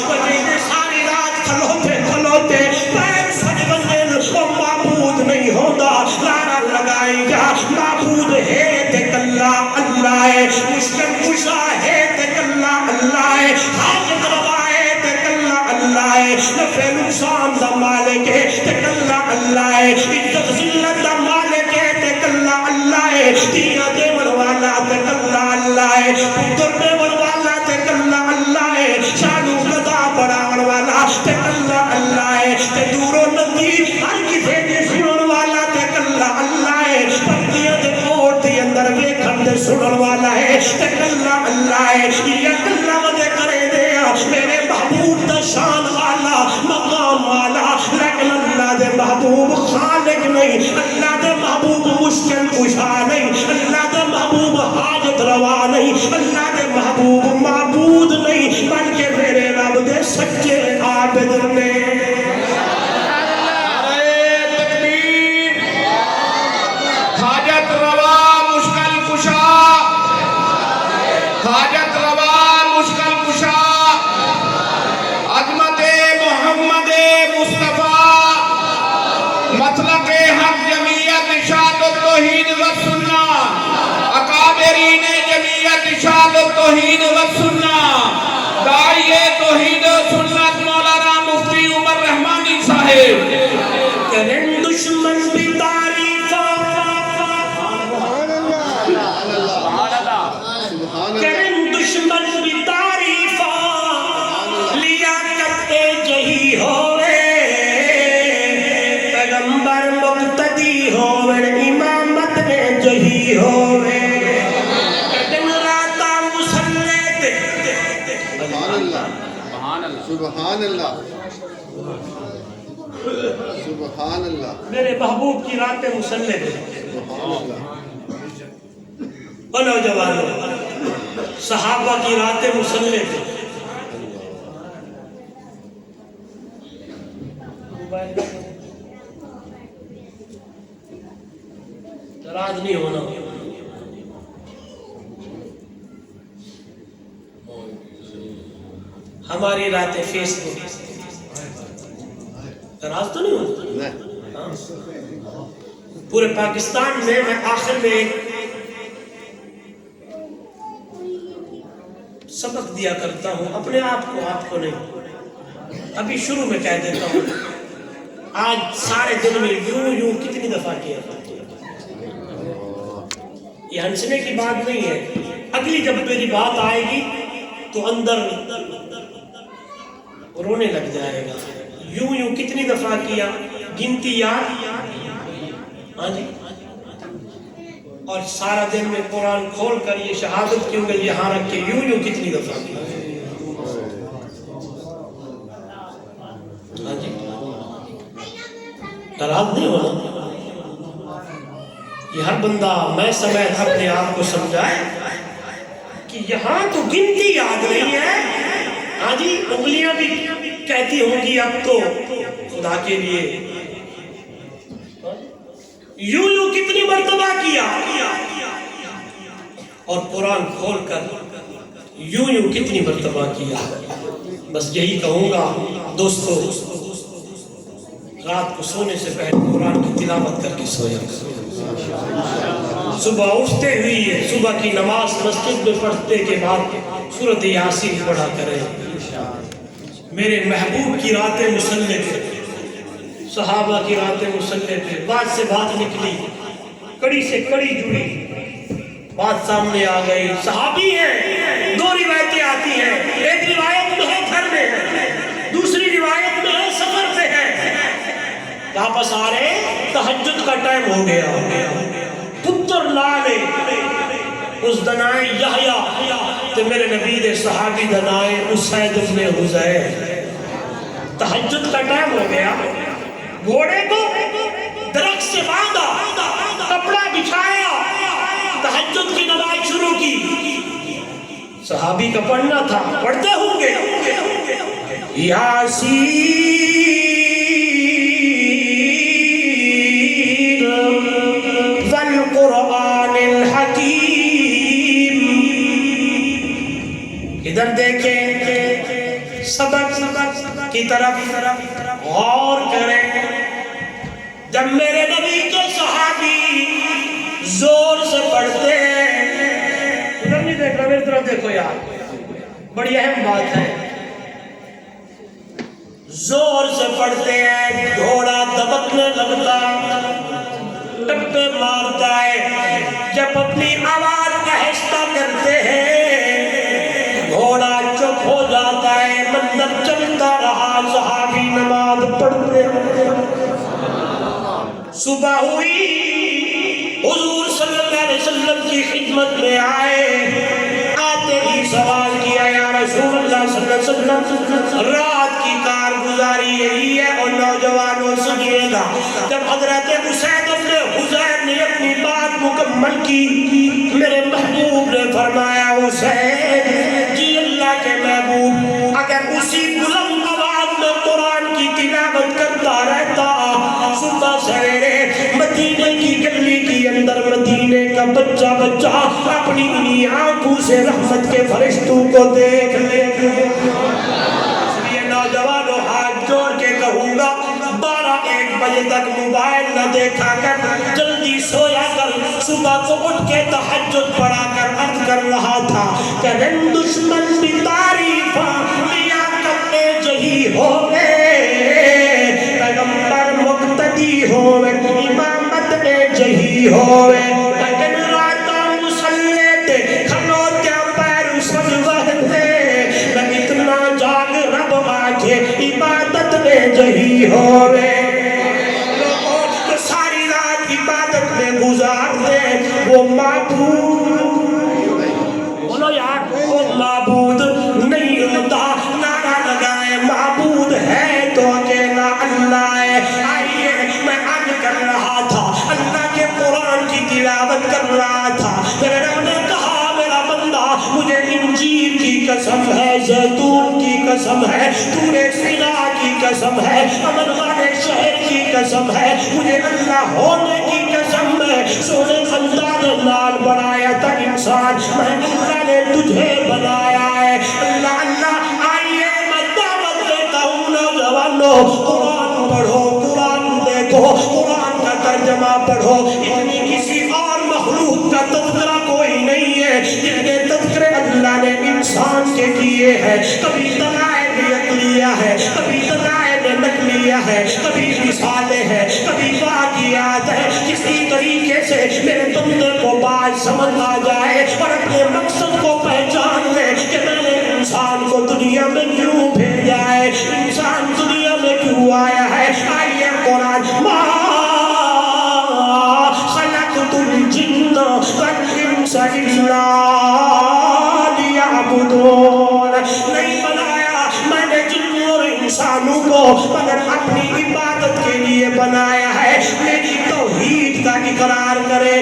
وجہ ساری رات کھلوتے پیر سج بندے وہ معبود نہیں ہوتا لارا لگائی گا معبود ہے دیکھ اللہ اللہ ہے مشکل کشا ہے دیکھ اللہ اللہ ہے حاجت روا ہے دیکھ اللہ اللہ ہے نفع نقصان دا مالک ہے دیکھ اللہ اللہ ہے عزت ذلت دا مالک ہے دیکھ اللہ اللہ ہے دیا دیون والا دیکھ اللہ اللہ ہے پتر دیون والا دیکھ اللہ اللہ ہے شانو قضا بڑھاون والا دیکھ اللہ اللہ ہے تے دورو نزدیک ہر کسے دے سنن والا دیکھ اللہ اللہ ہے پتیاں دے کوٹ دے اندر ویکھن دے سنن والا ہے دیکھ اللہ اللہ ہے یہ اللہ ودے کرے دے میرے محبوب دا شان والا مقام والا لیکن اللہ دے محبوب خالق نہیں اللہ دے محبوب مشکل کشا نہیں اللہ دے محبوب حاجت روا نہیں اللہ دے محبوب معبود نہیں بلکہ میرے رب دے سچے عابد نے حاجت روا مشکل کشا حاجت روا مشکل کشا عظمت محمد مصطفیٰ مطلق حق جمعیت اشاعت التوحید والسنہ اکابرین جمعیت اشاعت التوحید والسنہ داعی توحید و سنت مولانا مفتی عمر رحمانی صاحب کرن دشمن بھی کرن دشمن بھی تعریفا لیاقت جہی ہوئے پیغمبر مقتدی ہوئے امامت جہی ہوئے دن راتا مسلح دے سبحان اللہ سبحان اللہ میرے محبوب کی راتیں مسلح دے سبحان اللہ نوجوانوں صحابہ کی راتیں مسلح تھیں ناراض نہیں ہونا ہماری راتیں فیس بک ناراض تو نہیں ہونا پورے پاکستان میں آخر میں ایک سبق دیا کرتا ہوں اپنے آپ کو نہیں ابھی شروع میں کہہ دیتا ہوں آج سارے دن میں یوں کتنی دفعہ کیا یہ ہنسنے کی بات نہیں ہے اگلی جب میری بات آئے گی تو اندر رونے لگ جائے گا یوں کتنی دفعہ کیا گنتی یاد ہاں جی اور سارا دن میں قرآن کھول کر یہ شہادت کی انگل یہاں رکھ کے یوں کتنی دفعہ کی ہاں جی ناراض نہیں ہونا یہ ہر بندہ میں سمیت اپنے آپ کو سمجھائے کہ یہاں تو گنتی یاد نہیں ہے ہاں جی انگلیاں بھی کہتی ہوں گی اب تو خدا کے لیے یوں کتنی مرتبہ کیا اور قرآن کھول کر یوں کتنی مرتبہ کیا بس یہی کہوں گا دوستو رات کو سونے سے پہلے قرآن کی تلاوت کر کے سویا صبح اٹھتے ہوئی صبح کی نماز مسجد میں پڑھتے کے بعد سورۃ یاسین پڑھا کرے میرے محبوب کی راتیں مصلی پہ صحابہ کی راتیں مصلی پہ بات سے بات نکلی کڑی سے کڑی جڑی بات سامنے آ گئی صحابی ہیں دو روایتیں آتی ہیں ایک روایت میں ہے گھر میں ہے دوسری روایت میں ہے سفر پہ ہے واپس آ رہے تہجد کا ٹائم ہو گیا پتر لالے اس دنائے یحییٰ تے میرے نبی دے صحابی دنائے اسید ابن حذیر تہجد کا ٹائم ہو گیا گھوڑے کو درخت سے باندھا کپڑا بچھایا تہجد کی نماز شروع کی صحابی کا پڑھنا تھا پڑھتے ہوں گے یاسین والقرآن الحکیم ادھر دیکھیں سبق کی طرف غور کریں جب میرے نبی کے صحابی زور سے پڑھتے ہیں ادھر نہیں دیکھ رہا میری طرف دیکھو یار بڑی اہم بات ہے زور سے پڑھتے ہیں گھوڑا دبکنے لگتا ٹپے مارتا ہے جب اپنی آواز آہستہ کرتے ہیں گھوڑا چپ ہو جاتا ہے منظر چلتا رہا صحابی نماز پڑھتے صبح ہوئی حضور صلی اللہ علیہ وسلم کی خدمت میں آئے آتے ہی سوال کیا یا رسول اللہ صلی اللہ علیہ وسلم رات کی کارگزاری یہی ہے اور نوجوانوں سنیے گا جب حضرت اسید ابن حذیر نے اپنی بات مکمل کی میرے محبوب نے فرمایا اسید جی اللہ کے محبوب اگر اسی بلند آواز میں قرآن کی تلاوت کرتا رہتا صبح سویرے مدینے کی گلی کے اندر مدینے کا بچہ اپنی انہی آنکھوں سے رحمت کے فرشتوں کو دیکھ لے اس لیے نوجوانوں ہاتھ جوڑ کے کہوں گا 12-1 بجے تک موبائل نہ دیکھا کر جلدی سویا کر صبح کو اٹھ کے تہجد پڑھا کر عرض کر رہا تھا کرن دشمن بھی تعریفاں لیا کرتے جہی ہوئے پیغمبر مقتدی ہوئے امامت اے جہی ہوئے لیکن راتاں مسلے تے کھلوتے پیر سجوہتے میں اتنا جاگ رب آجے عبادت اے جہی ہوئے لوگوں تو ساری رات عبادت میں گزار دے وہ معبود بولو یار وہ معبود نہیں ہوتا نعرہ لگائے معبود ہے تو اکیلا اللہ ہے آئیے میں عرض کر رہا تھا اللہ کے قرآن کی تلاوت کر رہا تھا میرے رب نے کہا میرا بندہ مجھے انجیر کی قسم ہے زیتون کی قسم ہے طور سینا کی قسم ہے امن والے شہر کی قسم ہے مجھے اللہ ہونے کی قسم ہے سونے انداز نال بنایا تھا انسان میں اللہ نے تجھے بنایا ہے اللہ اللہ آئیے میں دعوت دیتا ہوں نوجوانوں قرآن پڑھو قرآن دیکھو قرآن کا ترجمہ پڑھو اتنی کسی اور مخلوق کا تذکرہ کوئی نہیں ہے جن کے تذکرے اللہ نے انسان کے کیے ہیں کبھی دلائل عقلیہ ہے کبھی دلائل نقلیہ ہے کبھی مثالیں ہیں کبھی واقعات ہے کسی طریقے سے میرے بندے کو بات سمجھ آ جائے اور اپنے مقصد کو پہچان لے کہ میں نے انسان کو دنیا میں کیوں بھیجا ہے انسان دنیا میں کیوں آیا ہے آئیے قرآن ما خلقت الجن والانس الا لیعبدون نہیں بنایا میں نے جن اور انسانوں کو مگر اپنی عبادت کے لیے بنایا ہے میری توحید کا اقرار کرے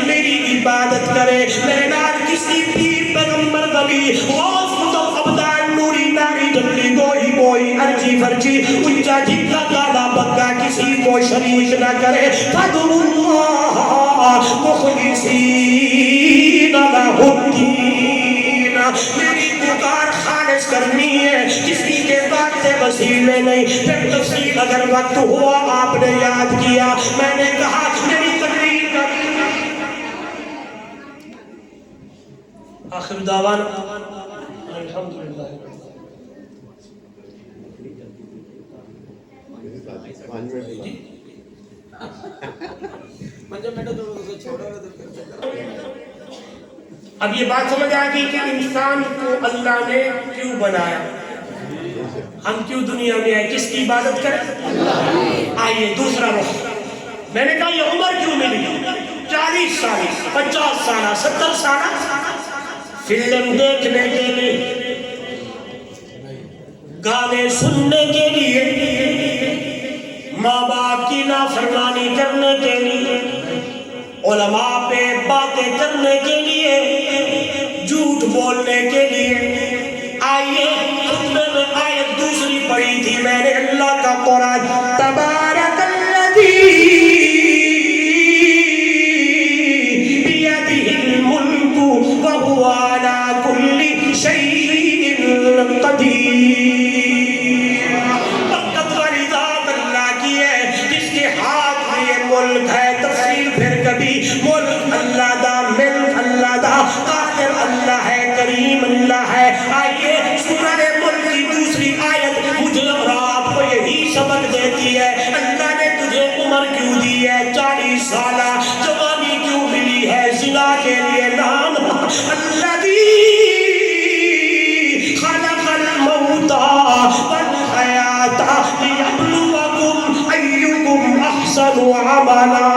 میری عبادت کرے میرے نال کسی پیر پیغمبر ولی غوث ابدان نوری ناری جنگلی کوئی ارجی فرجی اچھا جھگا گالا بگا کسی کو شریک نہ کرے فَدُرُ اللَّهَ مُخْلِصِينَ لَهُ الدِّينَ کرنا، میری پکار خالص کرنی ہے، کسی کے بات سے وسیلے نہیں۔ پھر تفصیل اگر وقت ہوا آپ نے یاد کیا، میں نے کہا میری تقریر کا آخر دعوانا الحمدللہ۔ اب یہ بات سمجھ آ گئی کہ انسان کو اللہ نے کیوں بنایا، ہم کیوں دنیا میں آئے، کس کی عبادت کریں؟ آئیے دوسرا رخ، میں نے کہا یہ عمر کیوں ملی، 40 سال 50 سال 70 سال فلم دیکھنے کے لیے، گانے سننے کے لیے، ماں باپ کی نافرمانی کرنے کے لیے، علماء پہ باتیں کرنے کے لیے، جھوٹ بولنے کے لیے۔ آئیے خطبے میں آیت دوسری پڑھی تھی میں نے، اللہ کا قرآن، تبارک الذی بیدہ الملک وہو علی کل شیء قدیر۔ ملک ہے، تفصیل پھر کبھی، ملک اللہ دا، ملک اللہ دا، قادر اللہ ہے، کریم اللہ ہے۔ آئیے سورہ ملک کی دوسری آیت مجھے اور آپ کو یہی سبق دیتی ہے، اللہ نے تجھے عمر کیوں دی ہے، 40 سالہ جوانی کیوں ملی ہے، زنا کے لیے نام، الذی خلق الموت والحیات لیبلوکم ایکم احسن عملا۔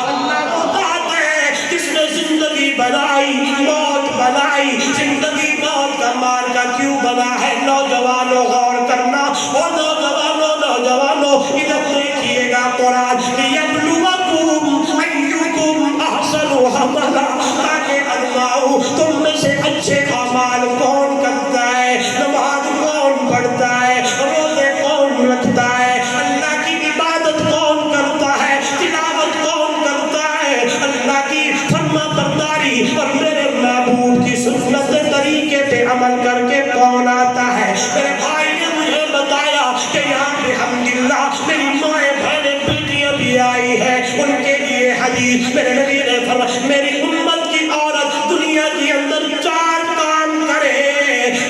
اللہ کو کہتے ہیں جس نے زندگی بنائی، موت بنائی، زندگی موت کا مارکا کیوں بنا ہے؟ نوجوانوں غور کرنا، اور نوجوانوں ادھر دیکھیے گا قرآن، لیبلوکم ایکم احسن عملا، تاکہ اللہ تم میں سے اچھے اعمال کون کرتا ہے، نماز کون پڑھتا ہے، روزے کون رکھتا ہے، اللہ کی عبادت کون کرتا ہے، تلاوت کون کرتا ہے، اللہ کی فرما برداری اور میرے معبود کی سنت طریقے پہ عمل کر کے کون آتا ہے۔ میرے بھائی نے مجھے بتایا کہ یہاں پہ الحمدللہ میری مائیں بہنیں بیٹیاں بھی آئی ہیں، ان کے لیے حدیث میرے نبی نے فرمایا میری امت کی عورت دنیا کے اندر 4 کام کرے،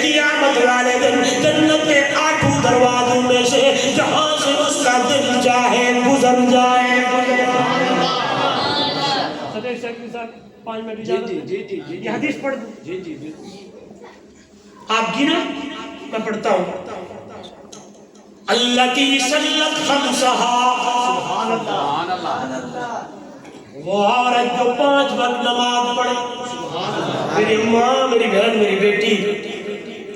قیامت والے دن جنت کے 8 دروازوں میں سے جہاں سے اس کا دل چاہے گزر جائے۔ یہ حدیث پڑھ دوں، آپ گنا میں پڑھتا ہوں، التی صلت خمسہا، وہ عورت جو 5 وقت نماز پڑھے۔ میری ماں، میری بہن، میری بیٹی،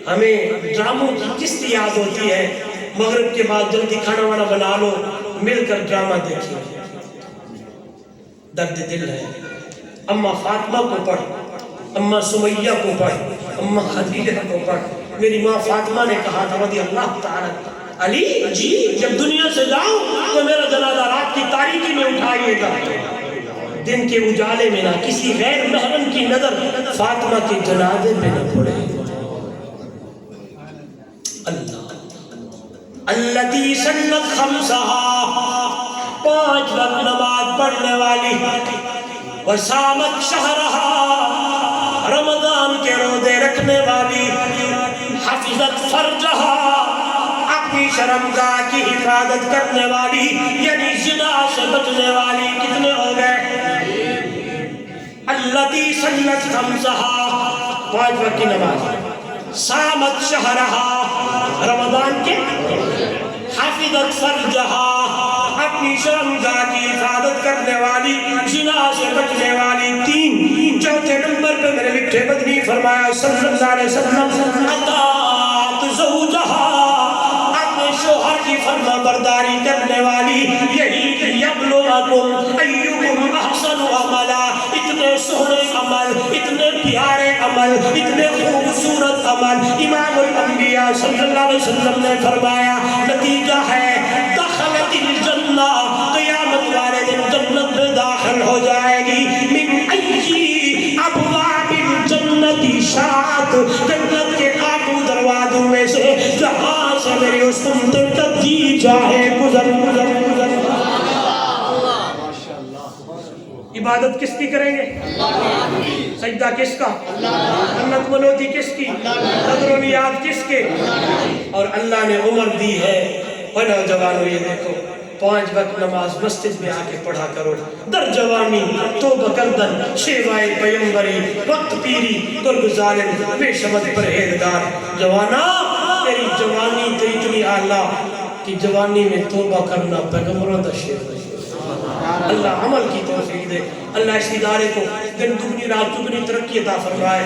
ہمیں ڈراموں کی قسط یاد ہوتی ہے، مغرب کے بعد جلدی کھانا وانا بنا لو، مل کر ڈرامہ دیکھیں، درد دل ہے۔ اماں فاطمہ کو پڑھ، اماں سمیہ کو پڑھ، اماں خدیجہ کو پڑھ۔ میری ماں فاطمہ نے کہا تھا رضی اللہ تعالی، علی جی جب دنیا سے جاؤ تو میرا جنازہ رات کی تاریکی میں اٹھائیے گا، دن کے اجالے میں نہ، کسی غیر محرم کی نظر فاطمہ کے جنازے پہ نہ پڑے۔ اللہ التی صلت خمسہا، 5 وقت نماز پڑھنے والی، وصامت شہرہا، رمضان کے روزے رکھنے والی، حفظت فرجہا، اپنی شرمگاہ کی حفاظت کرنے والی، یعنی زنا سے بچنے والی۔ کتنے ہو گئے؟ التی صلت خمسہا، 5 وقت کی نماز، صامت شہرہا، رمضان کے، حفظت فرجہا، اپنی شرمگاہ کی حفاظت کرنے والی، زنا سے بچنے والی۔ 3 چوتھے نمبر پہ میرے میٹھے مدنی فرمایا صلی اللہ علیہ وسلم، اطاعت زوجہا، اپنے شوہر کی فرما برداری کرنے والی، یہی یبلوکم ایکم احسن عملا، اتنے سونے عمل، اتنے پیارے عمل، اتنے خوبصورت عمل۔ امام الانبیاء صلی اللہ علیہ وسلم نے فرمایا نتیجہ ہے دخلت الجنہ، قیامت والے دن جنت میں داخل ہو جائے گی، من ای ابواب الجنت شاء جنت کے کانٹوں دروازوں میں سے جہاں سے میری اس امت تک جی چاہے گزر گزر گزر۔ عبادت کس کی کریں گے؟ سجدہ کس کا؟ منت منوتی کس کی؟ نظر و نیاز کس کے؟ اور اللہ نے عمر دی ہے۔ اور نوجوانوں یہ دیکھو 5 وقت نماز مسجد میں آ کے پڑھا کرو، در جوانی توبہ کردن شیوائے پیمبری وقت پیری ترگ ظالم بے شمت پرہیزگار۔ جوانا تیری جوانی تو اتنی اعلیٰ کہ جوانی میں توبہ کرنا پیغمبروں دا شیر ہے۔ اللہ عمل کی توفیق دے، اللہ اس ادارے کو دن دگنی رات دگنی ترقی عطا فرمائے۔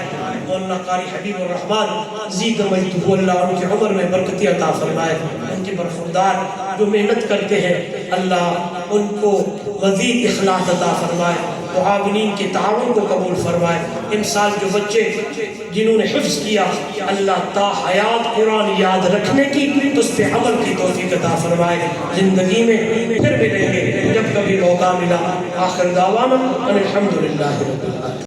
مولانا قاری حبیب الرحمن زید مجدہ اللہ ان کی عمر میں برکتی عطا فرمائے، ان کے برخوردار جو محنت کرتے ہیں اللہ ان کو مزید اخلاص عطا فرمائے، معاونین کے تعاون کو قبول فرمائے۔ ان سال جو بچے جنہوں نے حفظ کیا اللہ تا حیات قرآن یاد رکھنے کی اس پہ عمل کی توفیق عطا فرمائے۔ زندگی میں پھر ملیں گے جب کبھی موقع ملا۔ آخر دعوانا الحمدللہ رب العالمین۔